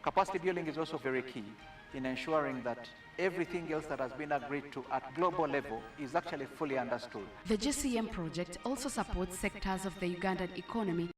Capacity building is also very key in ensuring that everything else that has been agreed to at global level is actually fully understood. The GCM project also supports sectors of the Ugandan economy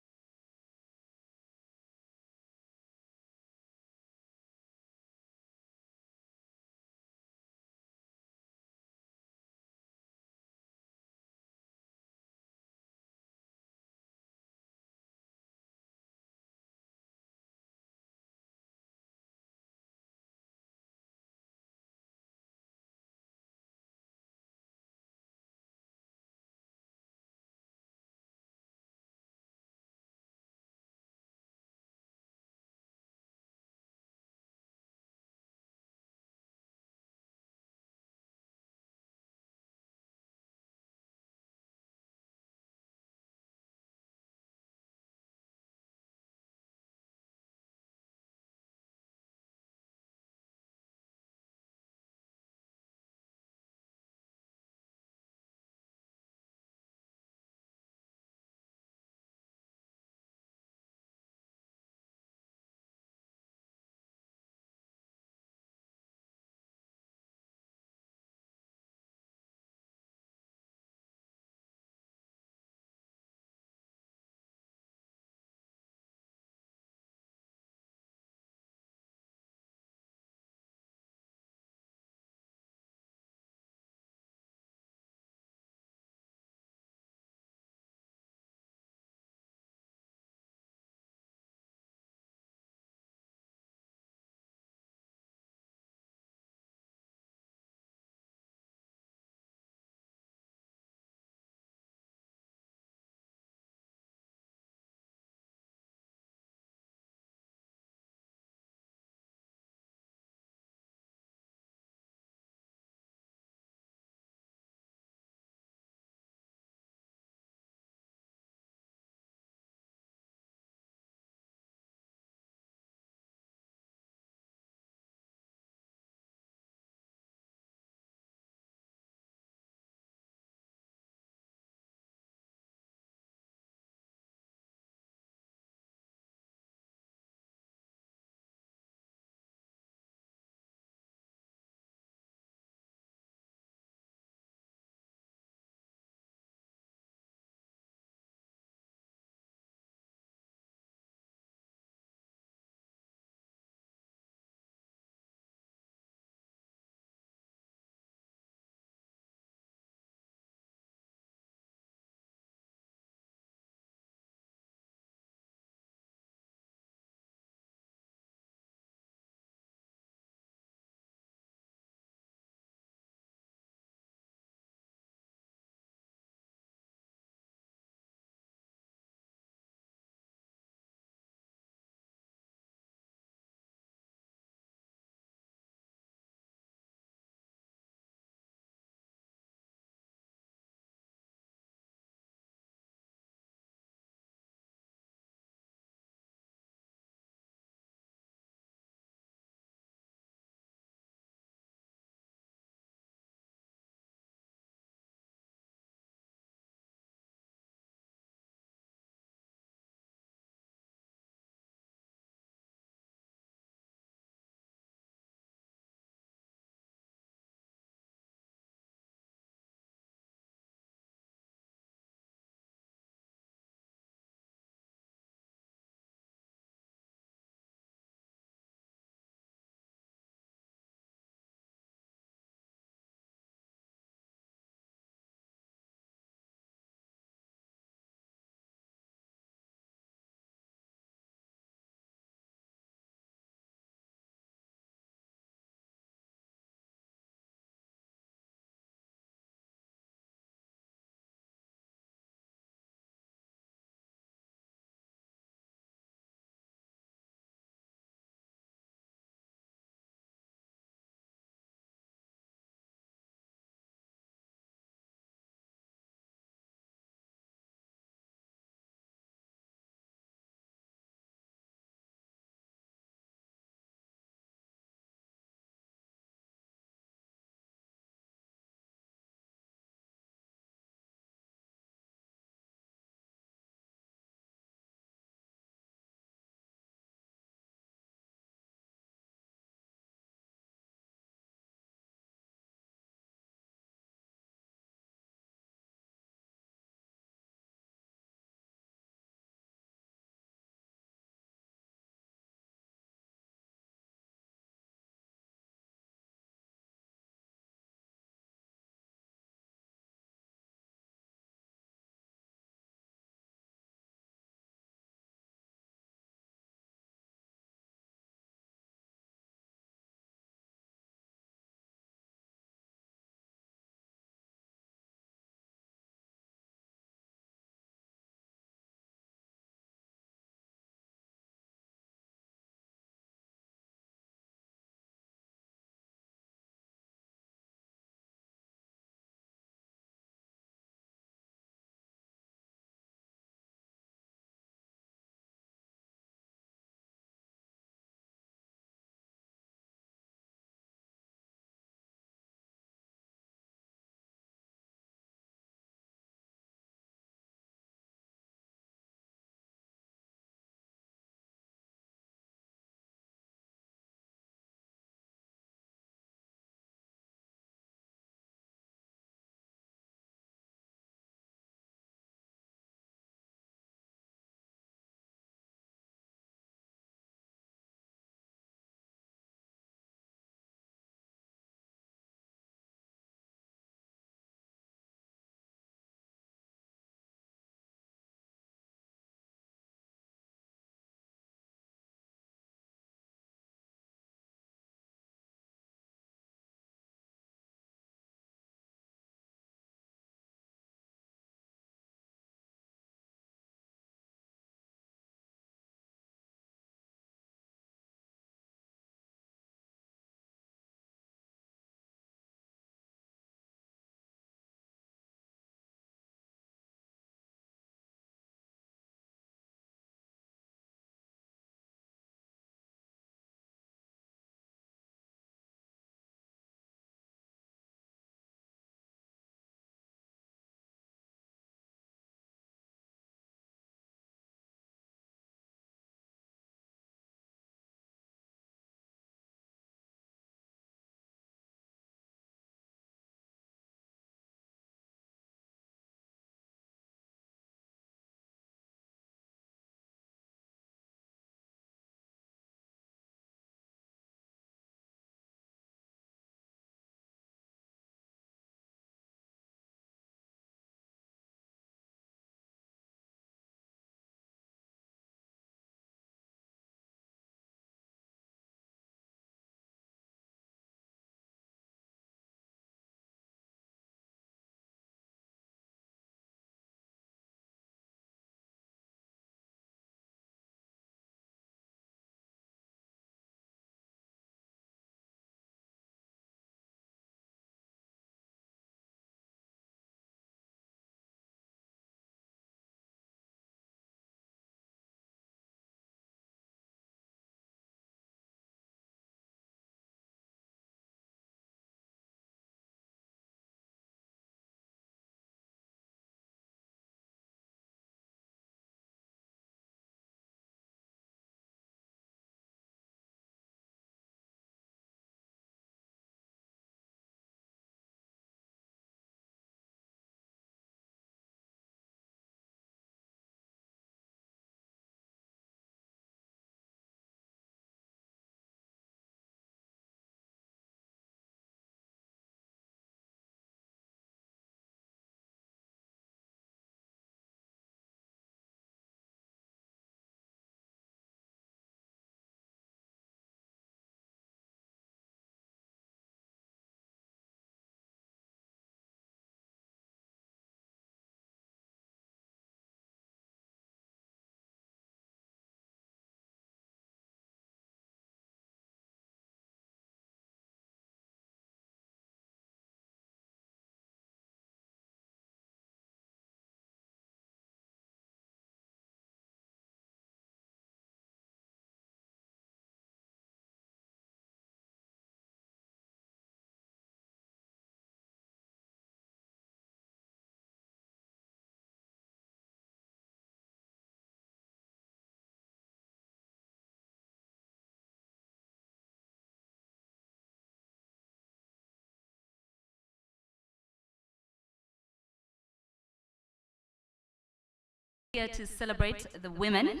Here to celebrate the women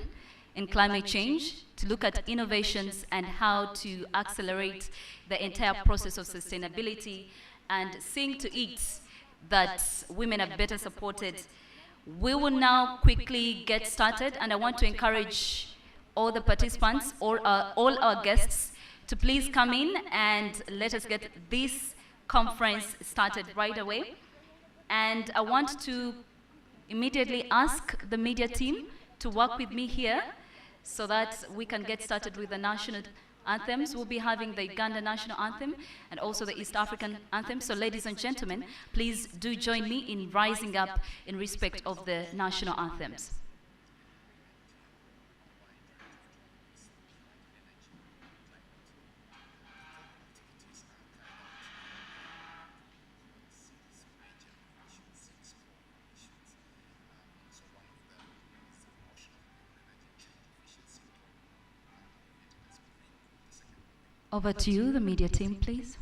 in climate change, to look at innovations and how to accelerate the entire process of sustainability and seeing to it that women are better supported. We will now quickly get started, and I want to encourage all the participants, all our guests, to please come in and let us get this conference started right away. And I want to immediately ask the media team to work with me here so that we can get started with the national anthems. We'll be having the Uganda national anthem and also the East African anthem. So ladies and gentlemen, please do join me in rising up in respect of the national anthems. Over to you, the media team, please.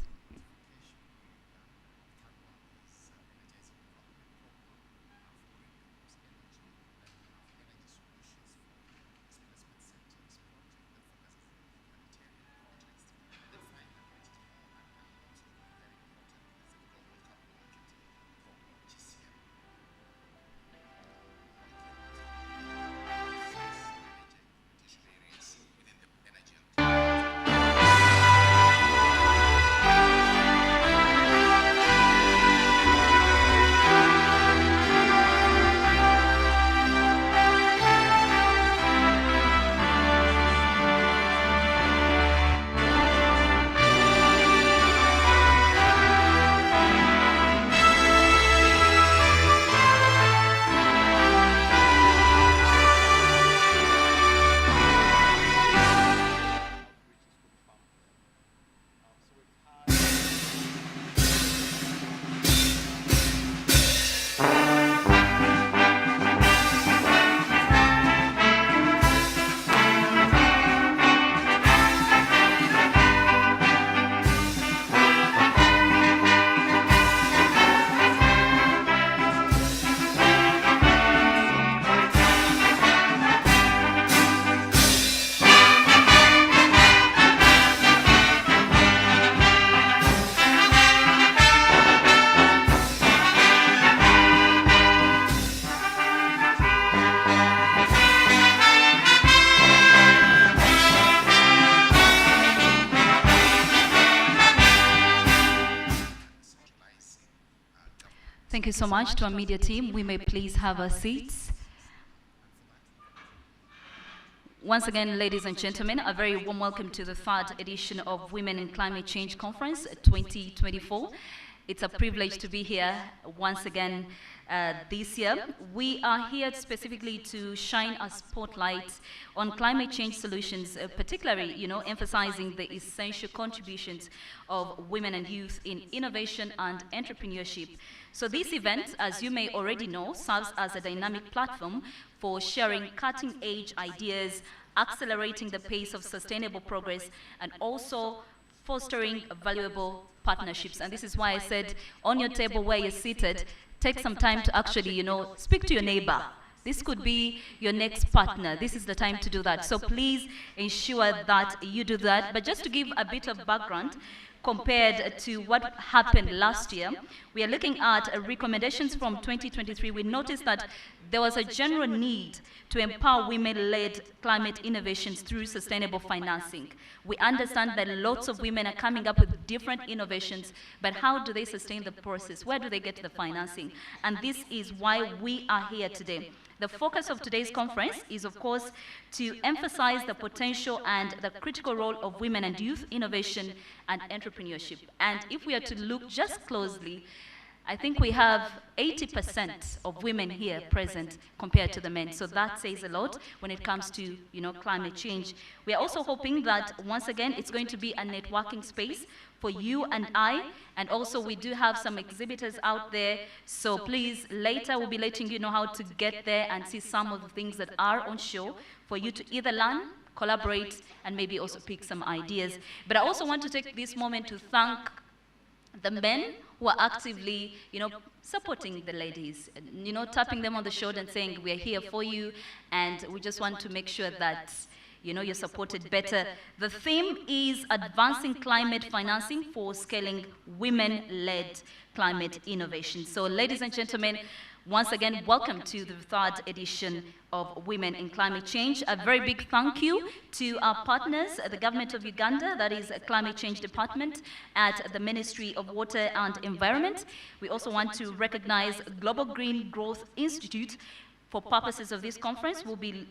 Thank you so much to our media team. We may please have our seats. Once again, ladies and gentlemen, a very warm welcome to the third edition of Women in Climate Change Conference 2024. It's a privilege to be here once again this year. We are here specifically to shine a spotlight on climate change solutions, particularly, emphasizing the essential contributions of women and youth in innovation and entrepreneurship. So this event, as you may already know, serves as a dynamic platform for sharing cutting-edge ideas, accelerating the pace of sustainable progress, and also fostering valuable partnerships. And this is why I said, on your table where you're seated, take some time to actually, speak to your neighbor. This could be your next partner. This is the time to do that. So please ensure that you do that. But just to give a bit of background, compared to what happened last year, we are looking at recommendations from 2023. We noticed that there was a general need to empower women-led climate innovations through sustainable financing. We understand that lots of women are coming up with different innovations, but how do they sustain the process? Where do they get the financing? And this is why we are here today. The focus of today's conference is, of course, to emphasize the potential and the critical role of women and youth innovation and entrepreneurship. And if we are to look just closely, I think we have 80% of women here present compared to the men. So that says a lot when it comes to, climate change. We are also hoping that, once again, it's going to be a networking space for you and I. And also, we do have some exhibitors out there. So please, later we'll be letting you know how to get there and see some of the things that are on show for you to either learn, collaborate, and maybe also pick some ideas. But I also want to take this moment to thank the men who are actively, supporting the ladies, tapping them on the shoulder and saying, we are here for you, and we just want to make sure that, you're supported better. The theme is advancing climate financing for scaling women-led climate innovation. So, ladies and gentlemen, once again, welcome to the 3rd edition of Women in Climate Change. A very big thank you to our partners, the Government of Uganda, that is Climate Change Department at the Ministry of Water and Environment. We also want to recognize Global Green Growth Institute. For purposes of this conference, we'll be,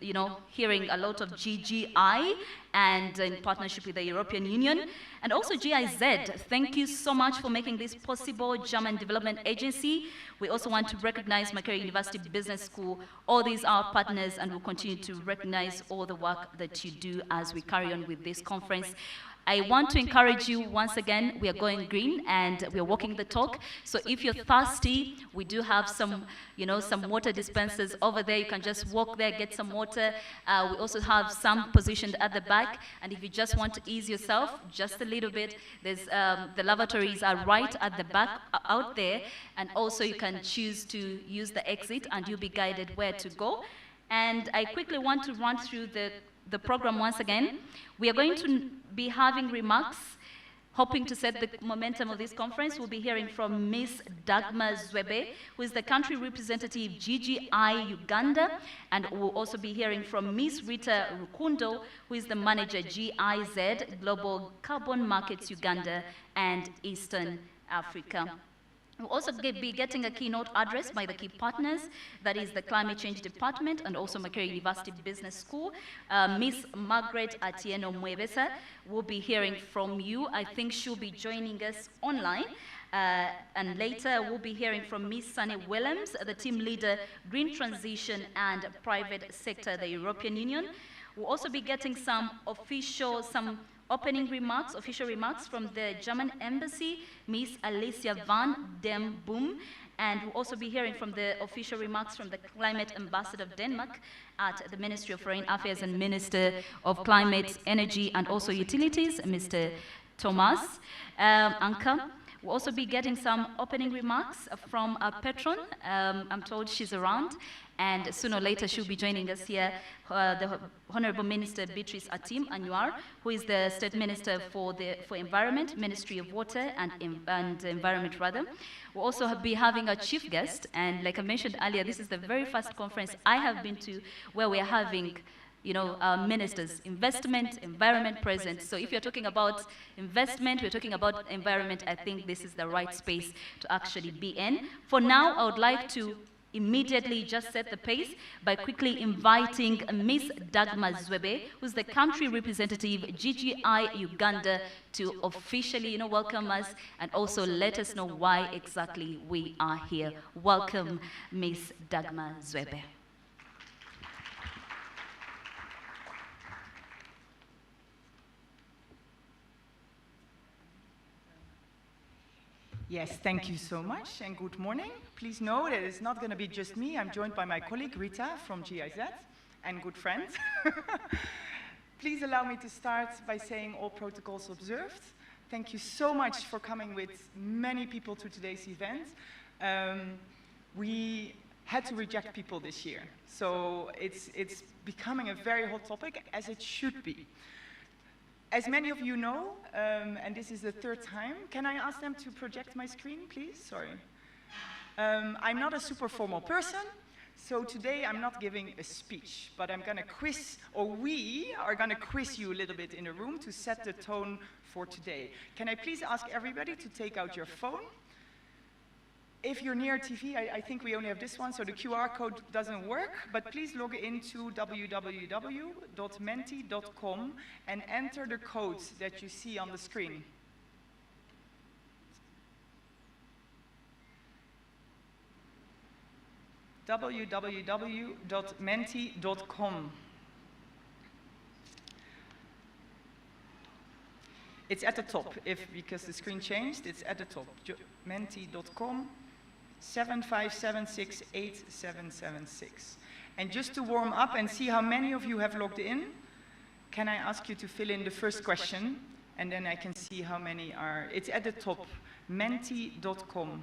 hearing a lot of GGI and in partnership with the European Union. And also GIZ, thank you so much for making this possible, German Development Agency. We also want to recognize Makerere University Business School. All these are partners, and we'll continue to recognize all the work that you do as we carry on with this conference. I want to encourage you once again, we are going green and we are walking the talk. So if you're thirsty, we do have some, some water dispensers over there. You can just walk there, get some water. We also have some positioned at the back. And if you just want to ease yourself just a little bit, there's the lavatories are right at the back out there. And also you can choose to use the exit and you'll be guided where to go. And I quickly want to run through the program once again. We are going to be having remarks, hoping to set the momentum of this conference. We'll be hearing from Ms. Dagmar Zwebe, who is the country representative GGI Uganda, and we'll also be hearing from Ms. Rita Rukundo, who is the manager GIZ, Global Carbon Markets Uganda and Eastern Africa. We'll also be getting a keynote address by the key partners, that is the Climate Change Department and also Makerere University Business School. Ms. Margaret Atieno Mwebesa will be hearing from you. I think she'll be joining us online. And later we'll be hearing from Ms. Sunny Willems, the team leader, Green Transition and Private Sector, the European Union. We'll also be getting some official remarks from the German Embassy, Ms. Alicia van den Boom, and we'll also be hearing from the official remarks from the Climate Ambassador of Denmark at the Ministry of Foreign Affairs and Minister of Climate, Energy and also Utilities, Mr. Thomas Anker. We'll also be getting some opening remarks from our patron. I'm told she's around, and sooner or later she'll be joining us here, the Honorable Minister Beatrice Atim Anwar, who is the State Minister for Environment, Ministry of Water and Environment rather. We'll also be having a chief guest, and like I mentioned earlier, this is the very first conference I have been to where we are having ministers, investment, environment present. So if you're talking about investment, we're talking about environment, I think this is the right space to actually be in. For now, I would like to immediately just set the pace by quickly inviting Ms. Dagmar Zwebe, who's the country representative GGI Uganda, to officially welcome us and also let us know why exactly we are here. Welcome, Ms. Dagmar Zwebe. Yes, thank you so much, and good morning. Please know that it's not going to be just me. I'm joined by my colleague Rita from GIZ, and good friends. Please allow me to start by saying all protocols observed. Thank you so much for coming with many people to today's event. We had to reject people this year, so it's becoming a very hot topic, as it should be. As many of you know, and this is the third time, can I ask them to project my screen, please? Sorry. I'm not a super formal person, so today I'm not giving a speech, but I'm going to quiz, or we are going to quiz you a little bit in the room to set the tone for today. Can I please ask everybody to take out your phone? If you're near TV, I think we only have this one, so the QR code doesn't work, but please log into www.menti.com and enter the codes that you see on the screen. www.menti.com. It's at the top, because the screen changed, it's at the top. Menti.com. 75768776. And just to warm up and see how many of you have logged in, can I ask you to fill in the first question, and then I can see how many are. It's at the top, menti.com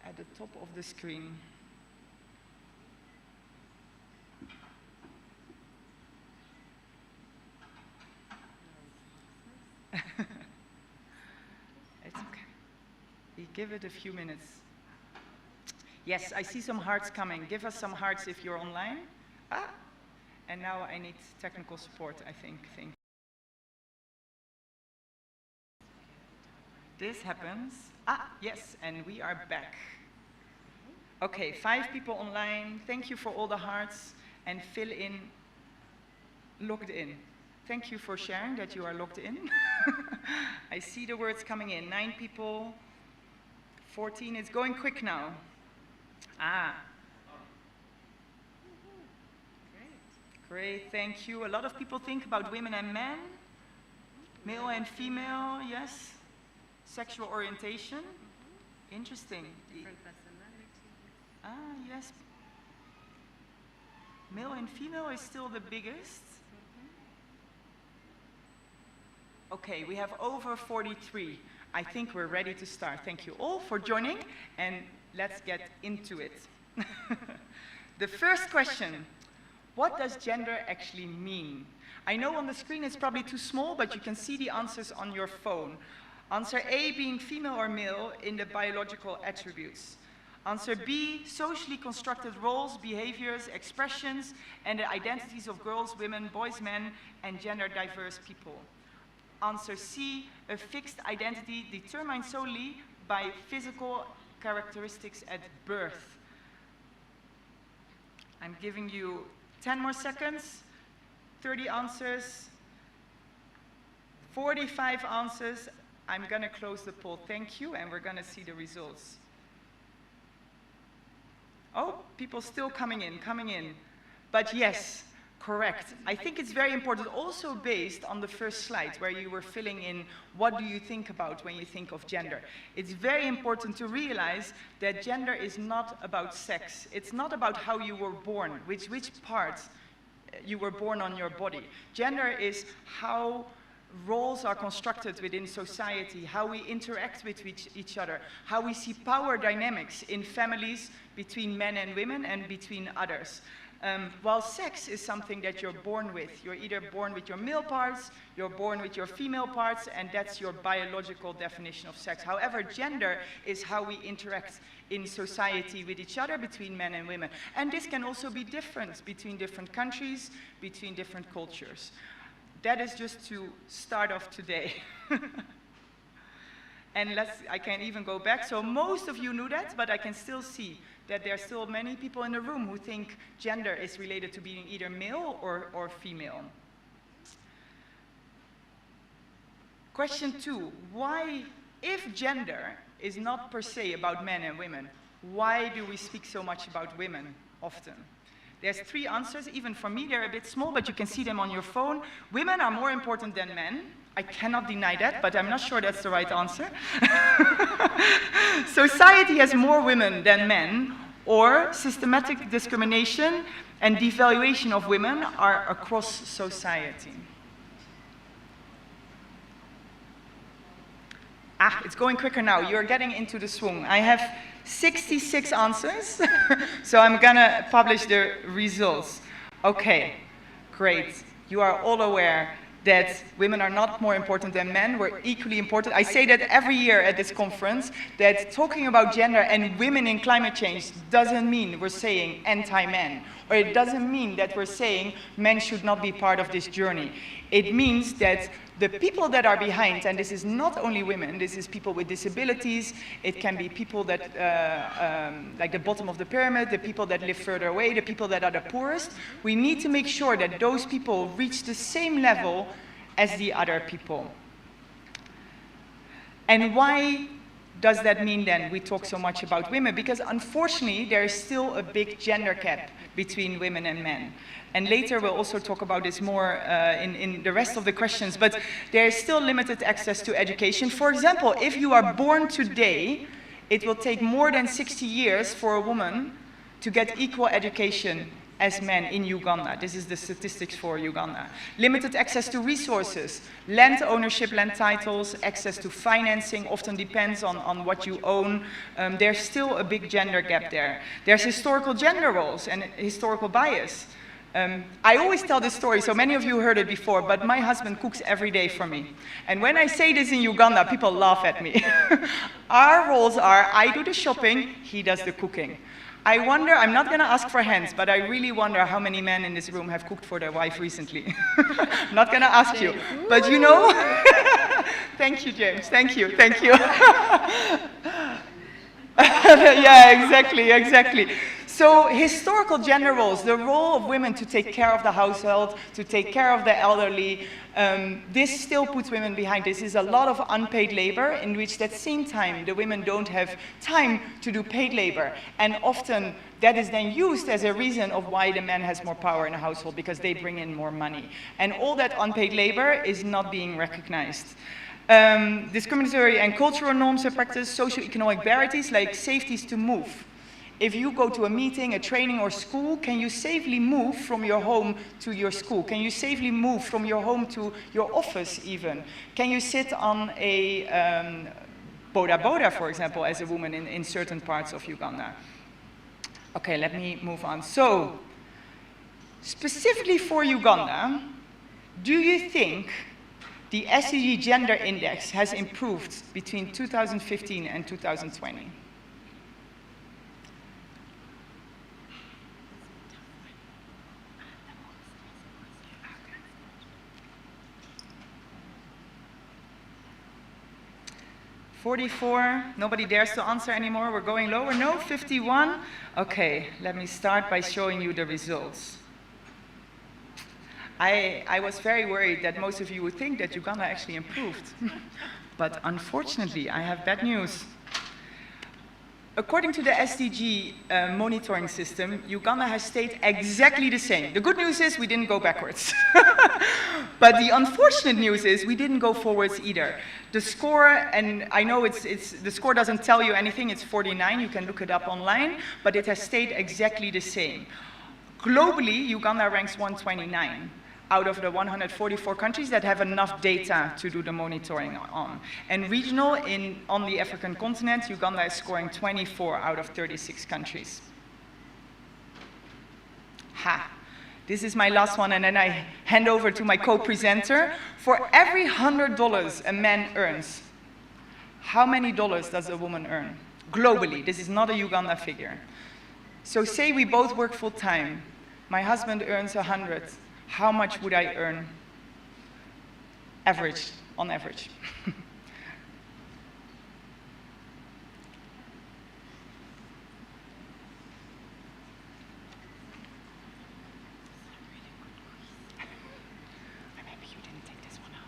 at the top of the screen. It's okay. We give it a few minutes. Yes, I see some hearts coming. Give us some hearts if you're online. Ah, and now I need technical support, I think. This happens. Ah, yes, and we are back. Okay, 5 people online. Thank you for all the hearts, and fill in, logged in. Thank you for sharing that you are logged in. I see the words coming in. 9 people, 14. It's going quick now. Ah. Great, thank you. A lot of people think about women and men, male and female, yes. Sexual orientation, interesting. Different personalities. Ah, yes. Male and female is still the biggest. Okay, we have over 43. I think we're ready to start. Thank you all for joining, and let's get into it. The first question, what does gender actually mean? I know on the screen it's probably too small, but you can see the answers on your phone. Answer A being female or male in the biological attributes. Answer B, socially constructed roles, behaviors, expressions, and the identities of girls, women, boys, men, and gender diverse people. Answer C, a fixed identity determined solely by physical characteristics at birth. I'm giving you 10 more seconds, 30 answers, 45 answers. I'm going to close the poll. Thank you, and we're going to see the results. Oh, people still coming in. But yes, correct. I think it's very important, also based on the first slide where you were filling in what do you think about when you think of gender. It's very important to realize that gender is not about sex. It's not about how you were born, which part you were born on your body. Gender is how roles are constructed within society, how we interact with each other, how we see power dynamics in families between men and women and between others. While sex is something that you're born with. You're either born with your male parts, you're born with your female parts, and that's your biological definition of sex. However, gender is how we interact in society with each other, between men and women. And this can also be different between different countries, between different cultures. That is just to start off today. And I can even go back. So most of you knew that, but I can still see that there are still many people in the room who think gender is related to being either male or female. Question 2, why, if gender is not per se about men and women, why do we speak so much about women often? There's 3 answers. Even for me, they're a bit small, but you can see them on your phone. Women are more important than men. I cannot deny that, but I'm not sure that's the right answer. Society has more women than men, or systematic discrimination and devaluation of women are across society. Ah, it's going quicker now. You're getting into the swing. I have 66 answers, so I'm gonna publish the results. Okay, great. You are all aware that women are not more important than men. We're equally important. I say that every year at this conference, that talking about gender and women in climate change doesn't mean we're saying anti-men, or it doesn't mean that we're saying men should not be part of this journey. It means that the people that are behind, and this is not only women, this is people with disabilities, it can be people that, like the bottom of the pyramid, the people that live further away, the people that are the poorest. We need to make sure that those people reach the same level as the other people. And why does that mean then we talk so much about women? Because unfortunately, there is still a big gender gap between women and men. And later we'll also talk about this more in the rest of the questions, but there is still limited access to education. For example, if you are born today, it will take more than 60 years for a woman to get equal education as men in Uganda. This is the statistics for Uganda. Limited access to resources, land ownership, land titles, access to financing often depends on what you own. There's still a big gender gap there. There's historical gender roles and historical bias. I always tell this story, so many of you heard it before, but my husband cooks every day for me. And when I say this in Uganda, people laugh at me. Our roles are, I do the shopping, he does the cooking. I wonder, I'm not going to ask for hands, but I really wonder how many men in this room have cooked for their wife recently. I'm not going to ask you, but you know. Thank you, James. Thank you. Thank you. Yeah, exactly. So historical gender roles, the role of women to take care of the household, to take care of the elderly, this still puts women behind. This is a lot of unpaid labor in which at the same time the women don't have time to do paid labor. And often that is then used as a reason of why the man has more power in a household because they bring in more money. And all that unpaid labor is not being recognized. Discriminatory and cultural norms are practiced, socioeconomic barriers like safeties to move. If you go to a meeting, a training, or school, can you safely move from your home to your school? Can you safely move from your home to your office, even? Can you sit on a boda, for example, as a woman in certain parts of Uganda? Okay, let me move on. So, specifically for Uganda, do you think the SDG Gender Index has improved between 2015 and 2020? $44, nobody dares to answer anymore, we're going lower, no, 51. Okay, let me start by showing you the results. I was very worried that most of you would think that Uganda actually improved. But unfortunately, I have bad news. According to the SDG monitoring system, Uganda has stayed exactly the same. The good news is we didn't go backwards. But the unfortunate news is we didn't go forwards either. The score, and I know the score doesn't tell you anything, it's 49, you can look it up online, but it has stayed exactly the same. Globally, Uganda ranks 129 out of the 144 countries that have enough data to do the monitoring on. And regional, on the African continent, Uganda is scoring 24 out of 36 countries. Ha! This is my last one, and then I hand over to my co-presenter. For every $100 a man earns, how many dollars does a woman earn? Globally, this is not a Uganda figure. So say we both work full-time. My husband earns 100. How much would I earn? Average, on average. Maybe you didn't take this one out.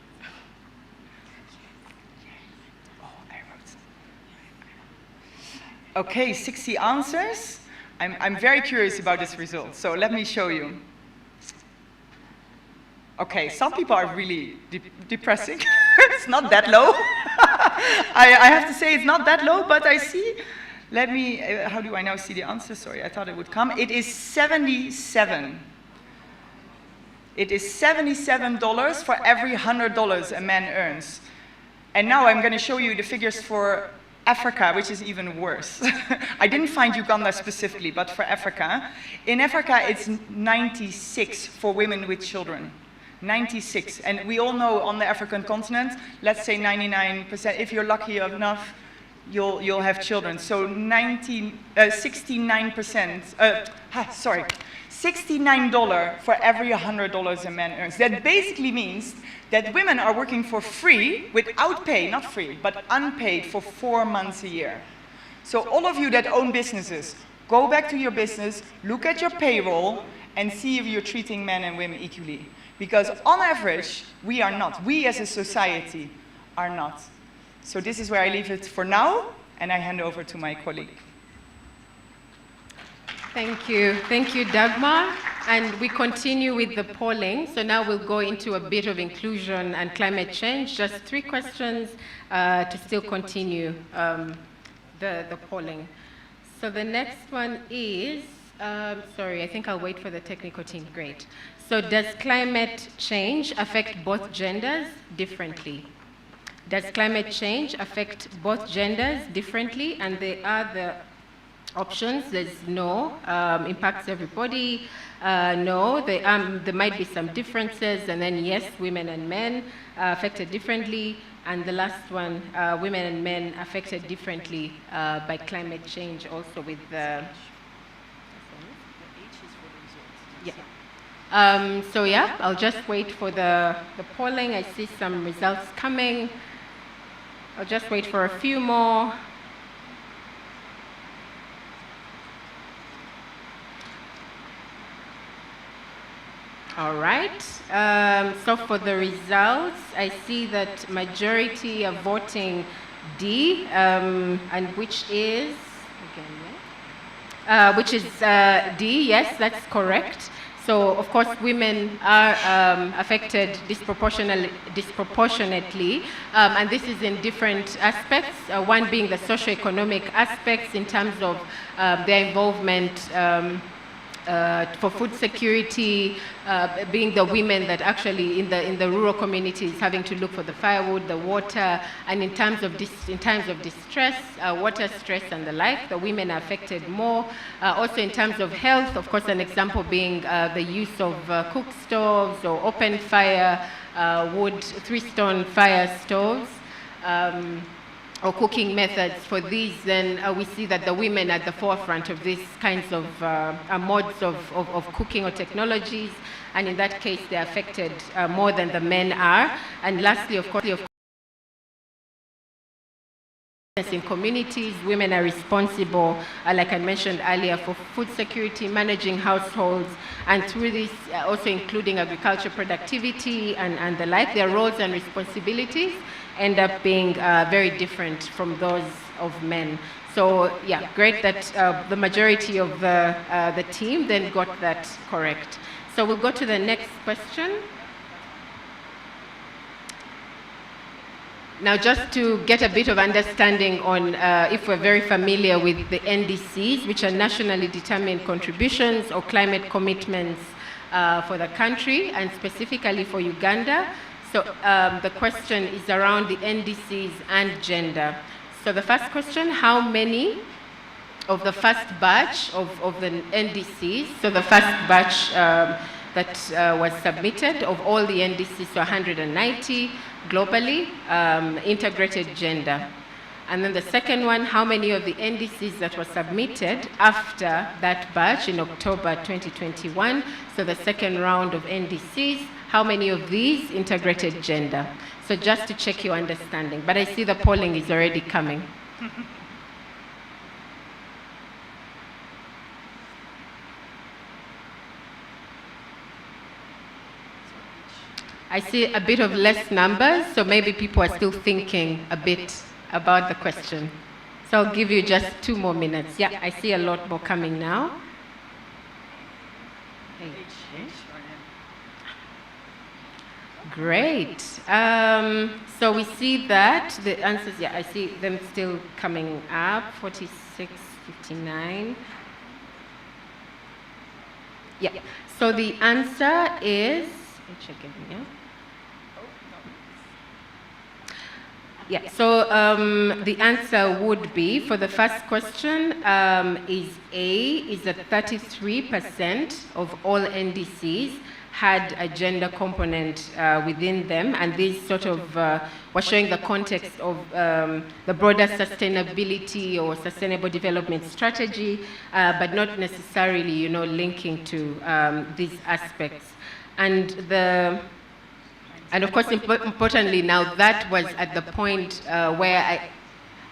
Oh, I wrote. Okay, 60 answers. I'm very curious about this result, so let me show you. Okay, some people are really depressing. It's not that low. I have to say it's not that low, but I see. Let me, how do I now see the answer? Sorry, I thought it would come. It is 77. It is $77 for every $100 a man earns. And now I'm going to show you the figures for Africa, which is even worse. I didn't find Uganda specifically, but for Africa. In Africa, it's 96 for women with children. 96, and we all know on the African continent, let's say 99%, if you're lucky enough, you'll have children. So 69%, $69 for every $100 a man earns. That basically means that women are working for free, without pay, not free, but unpaid for 4 months a year. So all of you that own businesses, go back to your business, look at your payroll, and see if you're treating men and women equally. Because on average, we are not. We as a society are not. So this is where I leave it for now, and I hand over to my colleague. Thank you, Dagmar. And we continue with the polling. So now we'll go into a bit of inclusion and climate change. Just 3 questions to still continue the polling. So the next one is, Sorry, I think I'll wait for the technical team. Great. So does climate change affect both genders differently? Does climate change affect both genders differently? And there are the options. There's no, impacts everybody. No, there might be some differences. And then yes, women and men are affected differently. And the last one, women and men affected differently by climate change, also with the... Yeah. So yeah, I'll just wait for the polling. I see some results coming. I'll just wait for a few more. All right. So for the results, I see that majority are voting D, and which is D. Yes, that's correct. So of course, women are affected disproportionately, and this is in different aspects. One being the socioeconomic aspects in terms of their involvement for food security, being the women that actually in the rural communities having to look for the firewood, the water, and in times of distress, water stress and the like, the women are affected more. Also in terms of health, of course, an example being the use of cook stoves or open fire wood, 3-stone fire stoves. Or cooking methods. For these, then we see that the women are at the forefront of these kinds of modes of cooking or technologies, and in that case, they're affected more than the men are. And lastly, of course, in communities, women are responsible, like I mentioned earlier, for food security, managing households, and through this, also including agriculture productivity and the like, their roles and responsibilities end up being very different from those of men. So yeah, great that the majority of the team then got that correct. So we'll go to the next question. Now, just to get a bit of understanding on if we're very familiar with the NDCs, which are nationally determined contributions or climate commitments for the country, and specifically for Uganda. So the question is around the NDCs and gender. So the first question, how many of the first batch of the NDCs, so the first batch that was submitted of all the NDCs, so 190 globally, integrated gender? And then the second one, how many of the NDCs that were submitted after that batch in October 2021, so the second round of NDCs, how many of these integrated gender? So just to check your understanding. But I see the polling is already coming. I see a bit of less numbers, so maybe people are still thinking a bit about the question. So I'll give you just 2 more minutes. Yeah, I see a lot more coming now. Great. So we see that the answers, yeah, I see them still coming up, 46, 59. Yeah, so the answer is, yeah, so the answer would be, for the first question, is A, is that 33% of all NDCs had a gender component within them, and this sort of was showing the context of the broader sustainability or sustainable development strategy, but not necessarily, you know, linking to these aspects. And of course, importantly, now that was at the point where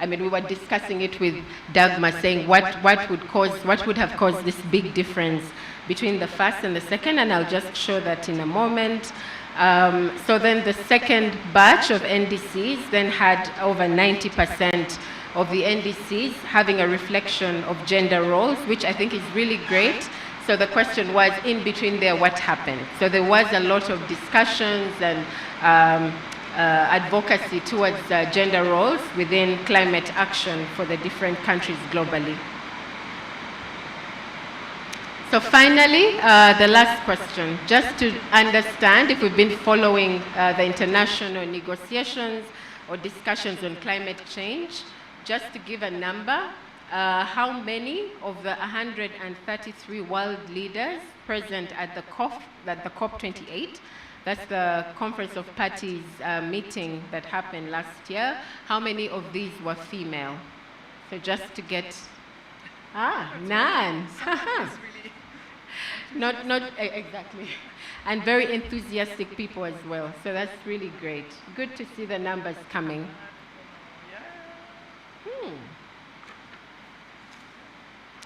I mean, we were discussing it with Dagmar, saying what would have caused this big difference between the first and the second, and I'll just show that in a moment. So then the second batch of NDCs then had over 90% of the NDCs having a reflection of gender roles, which I think is really great. So the question was, in between there, what happened? So there was a lot of discussions and advocacy towards gender roles within climate action for the different countries globally. So finally, the last question, just to understand if we've been following the international negotiations or discussions on climate change, just to give a number, how many of the 133 world leaders present at the COP28, that's the Conference of Parties meeting that happened last year, how many of these were female? So just to get, none. Not exactly. And very enthusiastic people as well. So that's really great. Good to see the numbers coming.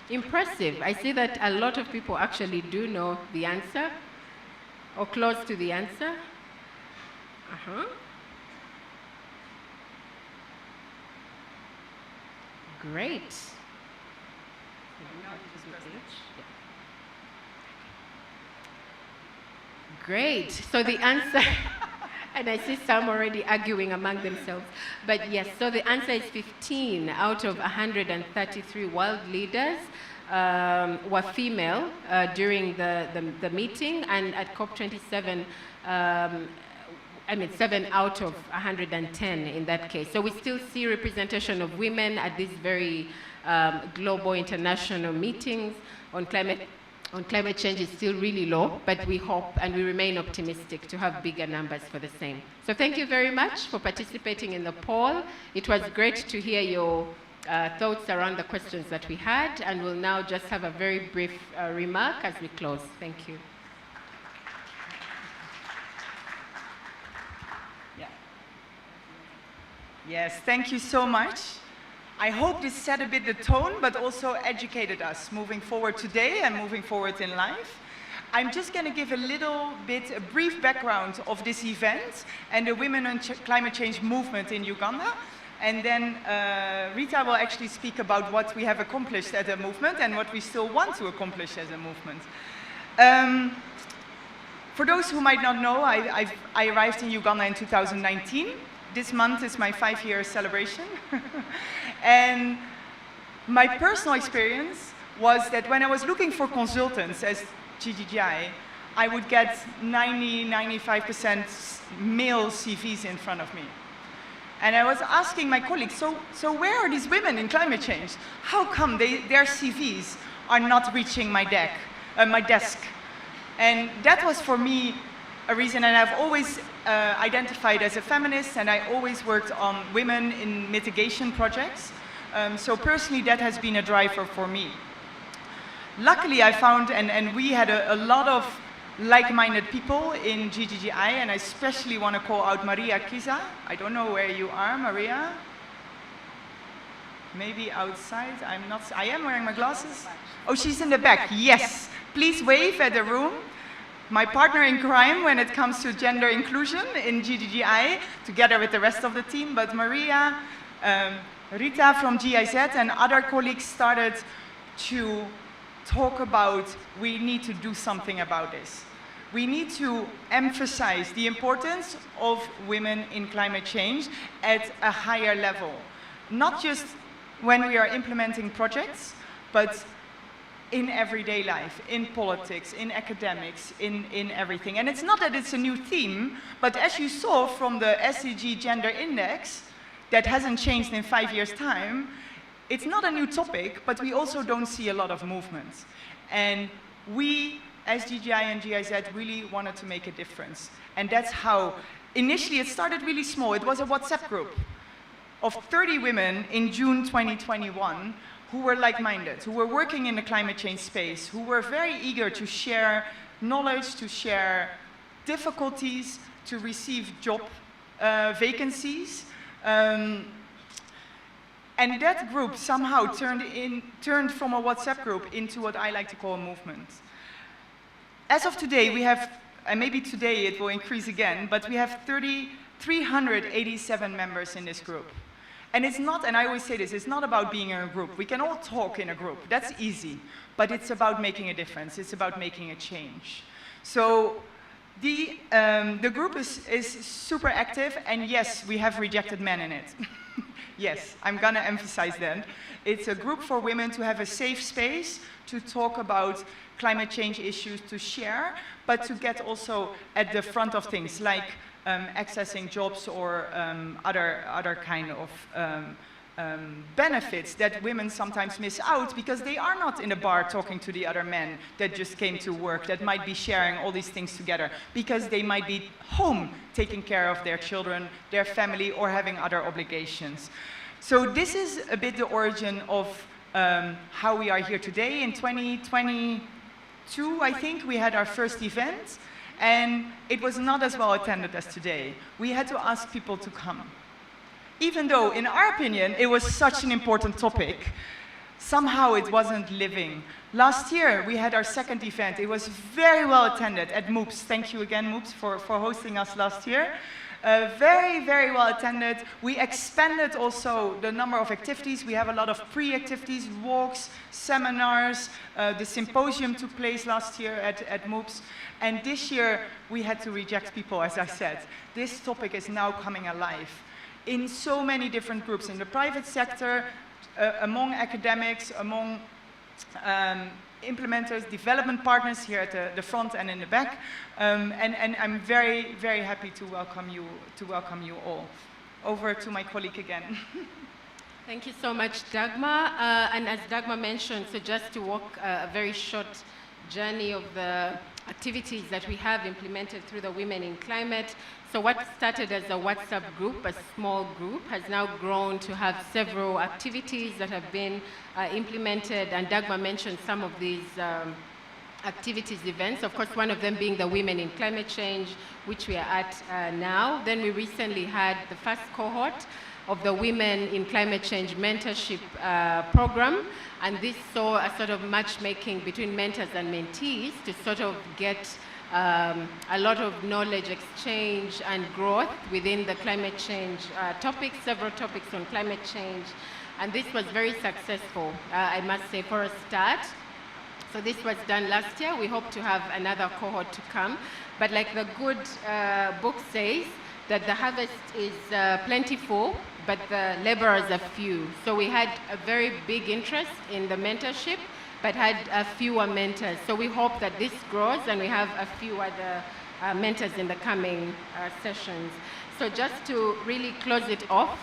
Impressive. I see that a lot of people actually do know the answer or close to the answer. Great. Great. So the answer, and I see some already arguing among themselves, but yes, so the answer is 15 out of 133 world leaders were female during the meeting, and at COP27, 7 out of 110 in that case. So we still see representation of women at these very global international meetings on climate change is still really low, but we hope and we remain optimistic to have bigger numbers for the same. So thank you very much for participating in the poll. It was great to hear your thoughts around the questions that we had, and we'll now just have a very brief remark as we close. Thank you. Yes, thank you so much. I hope this set a bit the tone, but also educated us moving forward today and moving forward in life. I'm just going to give a brief background of this event and the Women on Climate Change movement in Uganda. And then Rita will actually speak about what we have accomplished as a movement and what we still want to accomplish as a movement. For those who might not know, I arrived in Uganda in 2019. This month is my 5-year celebration. And my personal experience was that when I was looking for consultants as GGGI, I would get 90–95% male CVs in front of me. And I was asking my colleagues, so where are these women in climate change? How come their CVs are not reaching my desk? And that was for me a reason, and I've always identified as a feminist, and I always worked on women in mitigation projects. So personally, that has been a driver for me. Luckily, I found, and we had a lot of like-minded people in GGGI, and I especially want to call out Maria Kiza. I don't know where you are, Maria. Maybe outside. I am wearing my glasses. Oh, she's in the back. Yes. Please wave at the room. My partner in crime when it comes to gender inclusion in GGGI, together with the rest of the team. But Maria, Rita from GIZ and other colleagues started to talk about we need to do something about this. We need to emphasize the importance of women in climate change at a higher level. Not just when we are implementing projects, but in everyday life, in politics, in academics, in everything. And it's not that it's a new theme, but as you saw from the SDG Gender Index, that hasn't changed in 5 years' time, it's not a new topic, but we also don't see a lot of movement. And we, as GGI and GIZ, really wanted to make a difference. And that's how, initially it started really small. It was a WhatsApp group of 30 women in June 2021 who were like-minded, who were working in the climate change space, who were very eager to share knowledge, to share difficulties, to receive job vacancies. And that group somehow turned from a WhatsApp group into what I like to call a movement. As of today, we have, and maybe today it will increase again, but we have 387 members in this group. And it's not, and I always say this, it's not about being in a group. We can all talk in a group, that's easy. But it's about making a difference, it's about making a change. So the group is super active, and yes, we have rejected men in it. Yes, I'm going to emphasize that. It's a group for women to have a safe space to talk about climate change issues, to share, but to get also at the front of things, like accessing jobs or other kind of benefits that women sometimes miss out because they are not in a bar talking to the other men that just came to work, that might be sharing all these things together, because they might be home taking care of their children, their family, or having other obligations. So this is a bit the origin of how we are here today. In 2022, I think, we had our first event, and it was not as well attended as today. We had to ask people to come. Even though, in our opinion, it was such an important topic, somehow it wasn't living. Last year, we had our second event. It was very well attended at MOOPS. Thank you again, MOOPS, for hosting us last year. Very, very well attended. We expanded also the number of activities. We have a lot of pre-activities, walks, seminars. The symposium took place last year at MOOPS. And this year, we had to reject people, as I said. This topic is now coming alive in so many different groups, in the private sector, among academics, among implementers, development partners here at the front and in the back. And I'm very, very happy to welcome you all. Over to my colleague again. Thank you so much, Dagmar. And as Dagmar mentioned, so just to walk a very short journey of the activities that we have implemented through the Women in Climate. So what started as a WhatsApp group, a small group, has now grown to have several activities that have been implemented, and Dagmar mentioned some of these activities, events. Of course, one of them being the Women in Climate Change, which we are at now. Then we recently had the first cohort of the Women in Climate Change Mentorship Program, and this saw a sort of matchmaking between mentors and mentees to sort of get a lot of knowledge exchange and growth within the climate change topics, several topics on climate change. And this was very successful, I must say, for a start. So this was done last year. We hope to have another cohort to come. But like the good book says, that the harvest is plentiful, but the laborers are few. So we had a very big interest in the mentorship, but had fewer mentors. So we hope that this grows and we have a few other mentors in the coming sessions. So just to really close it off,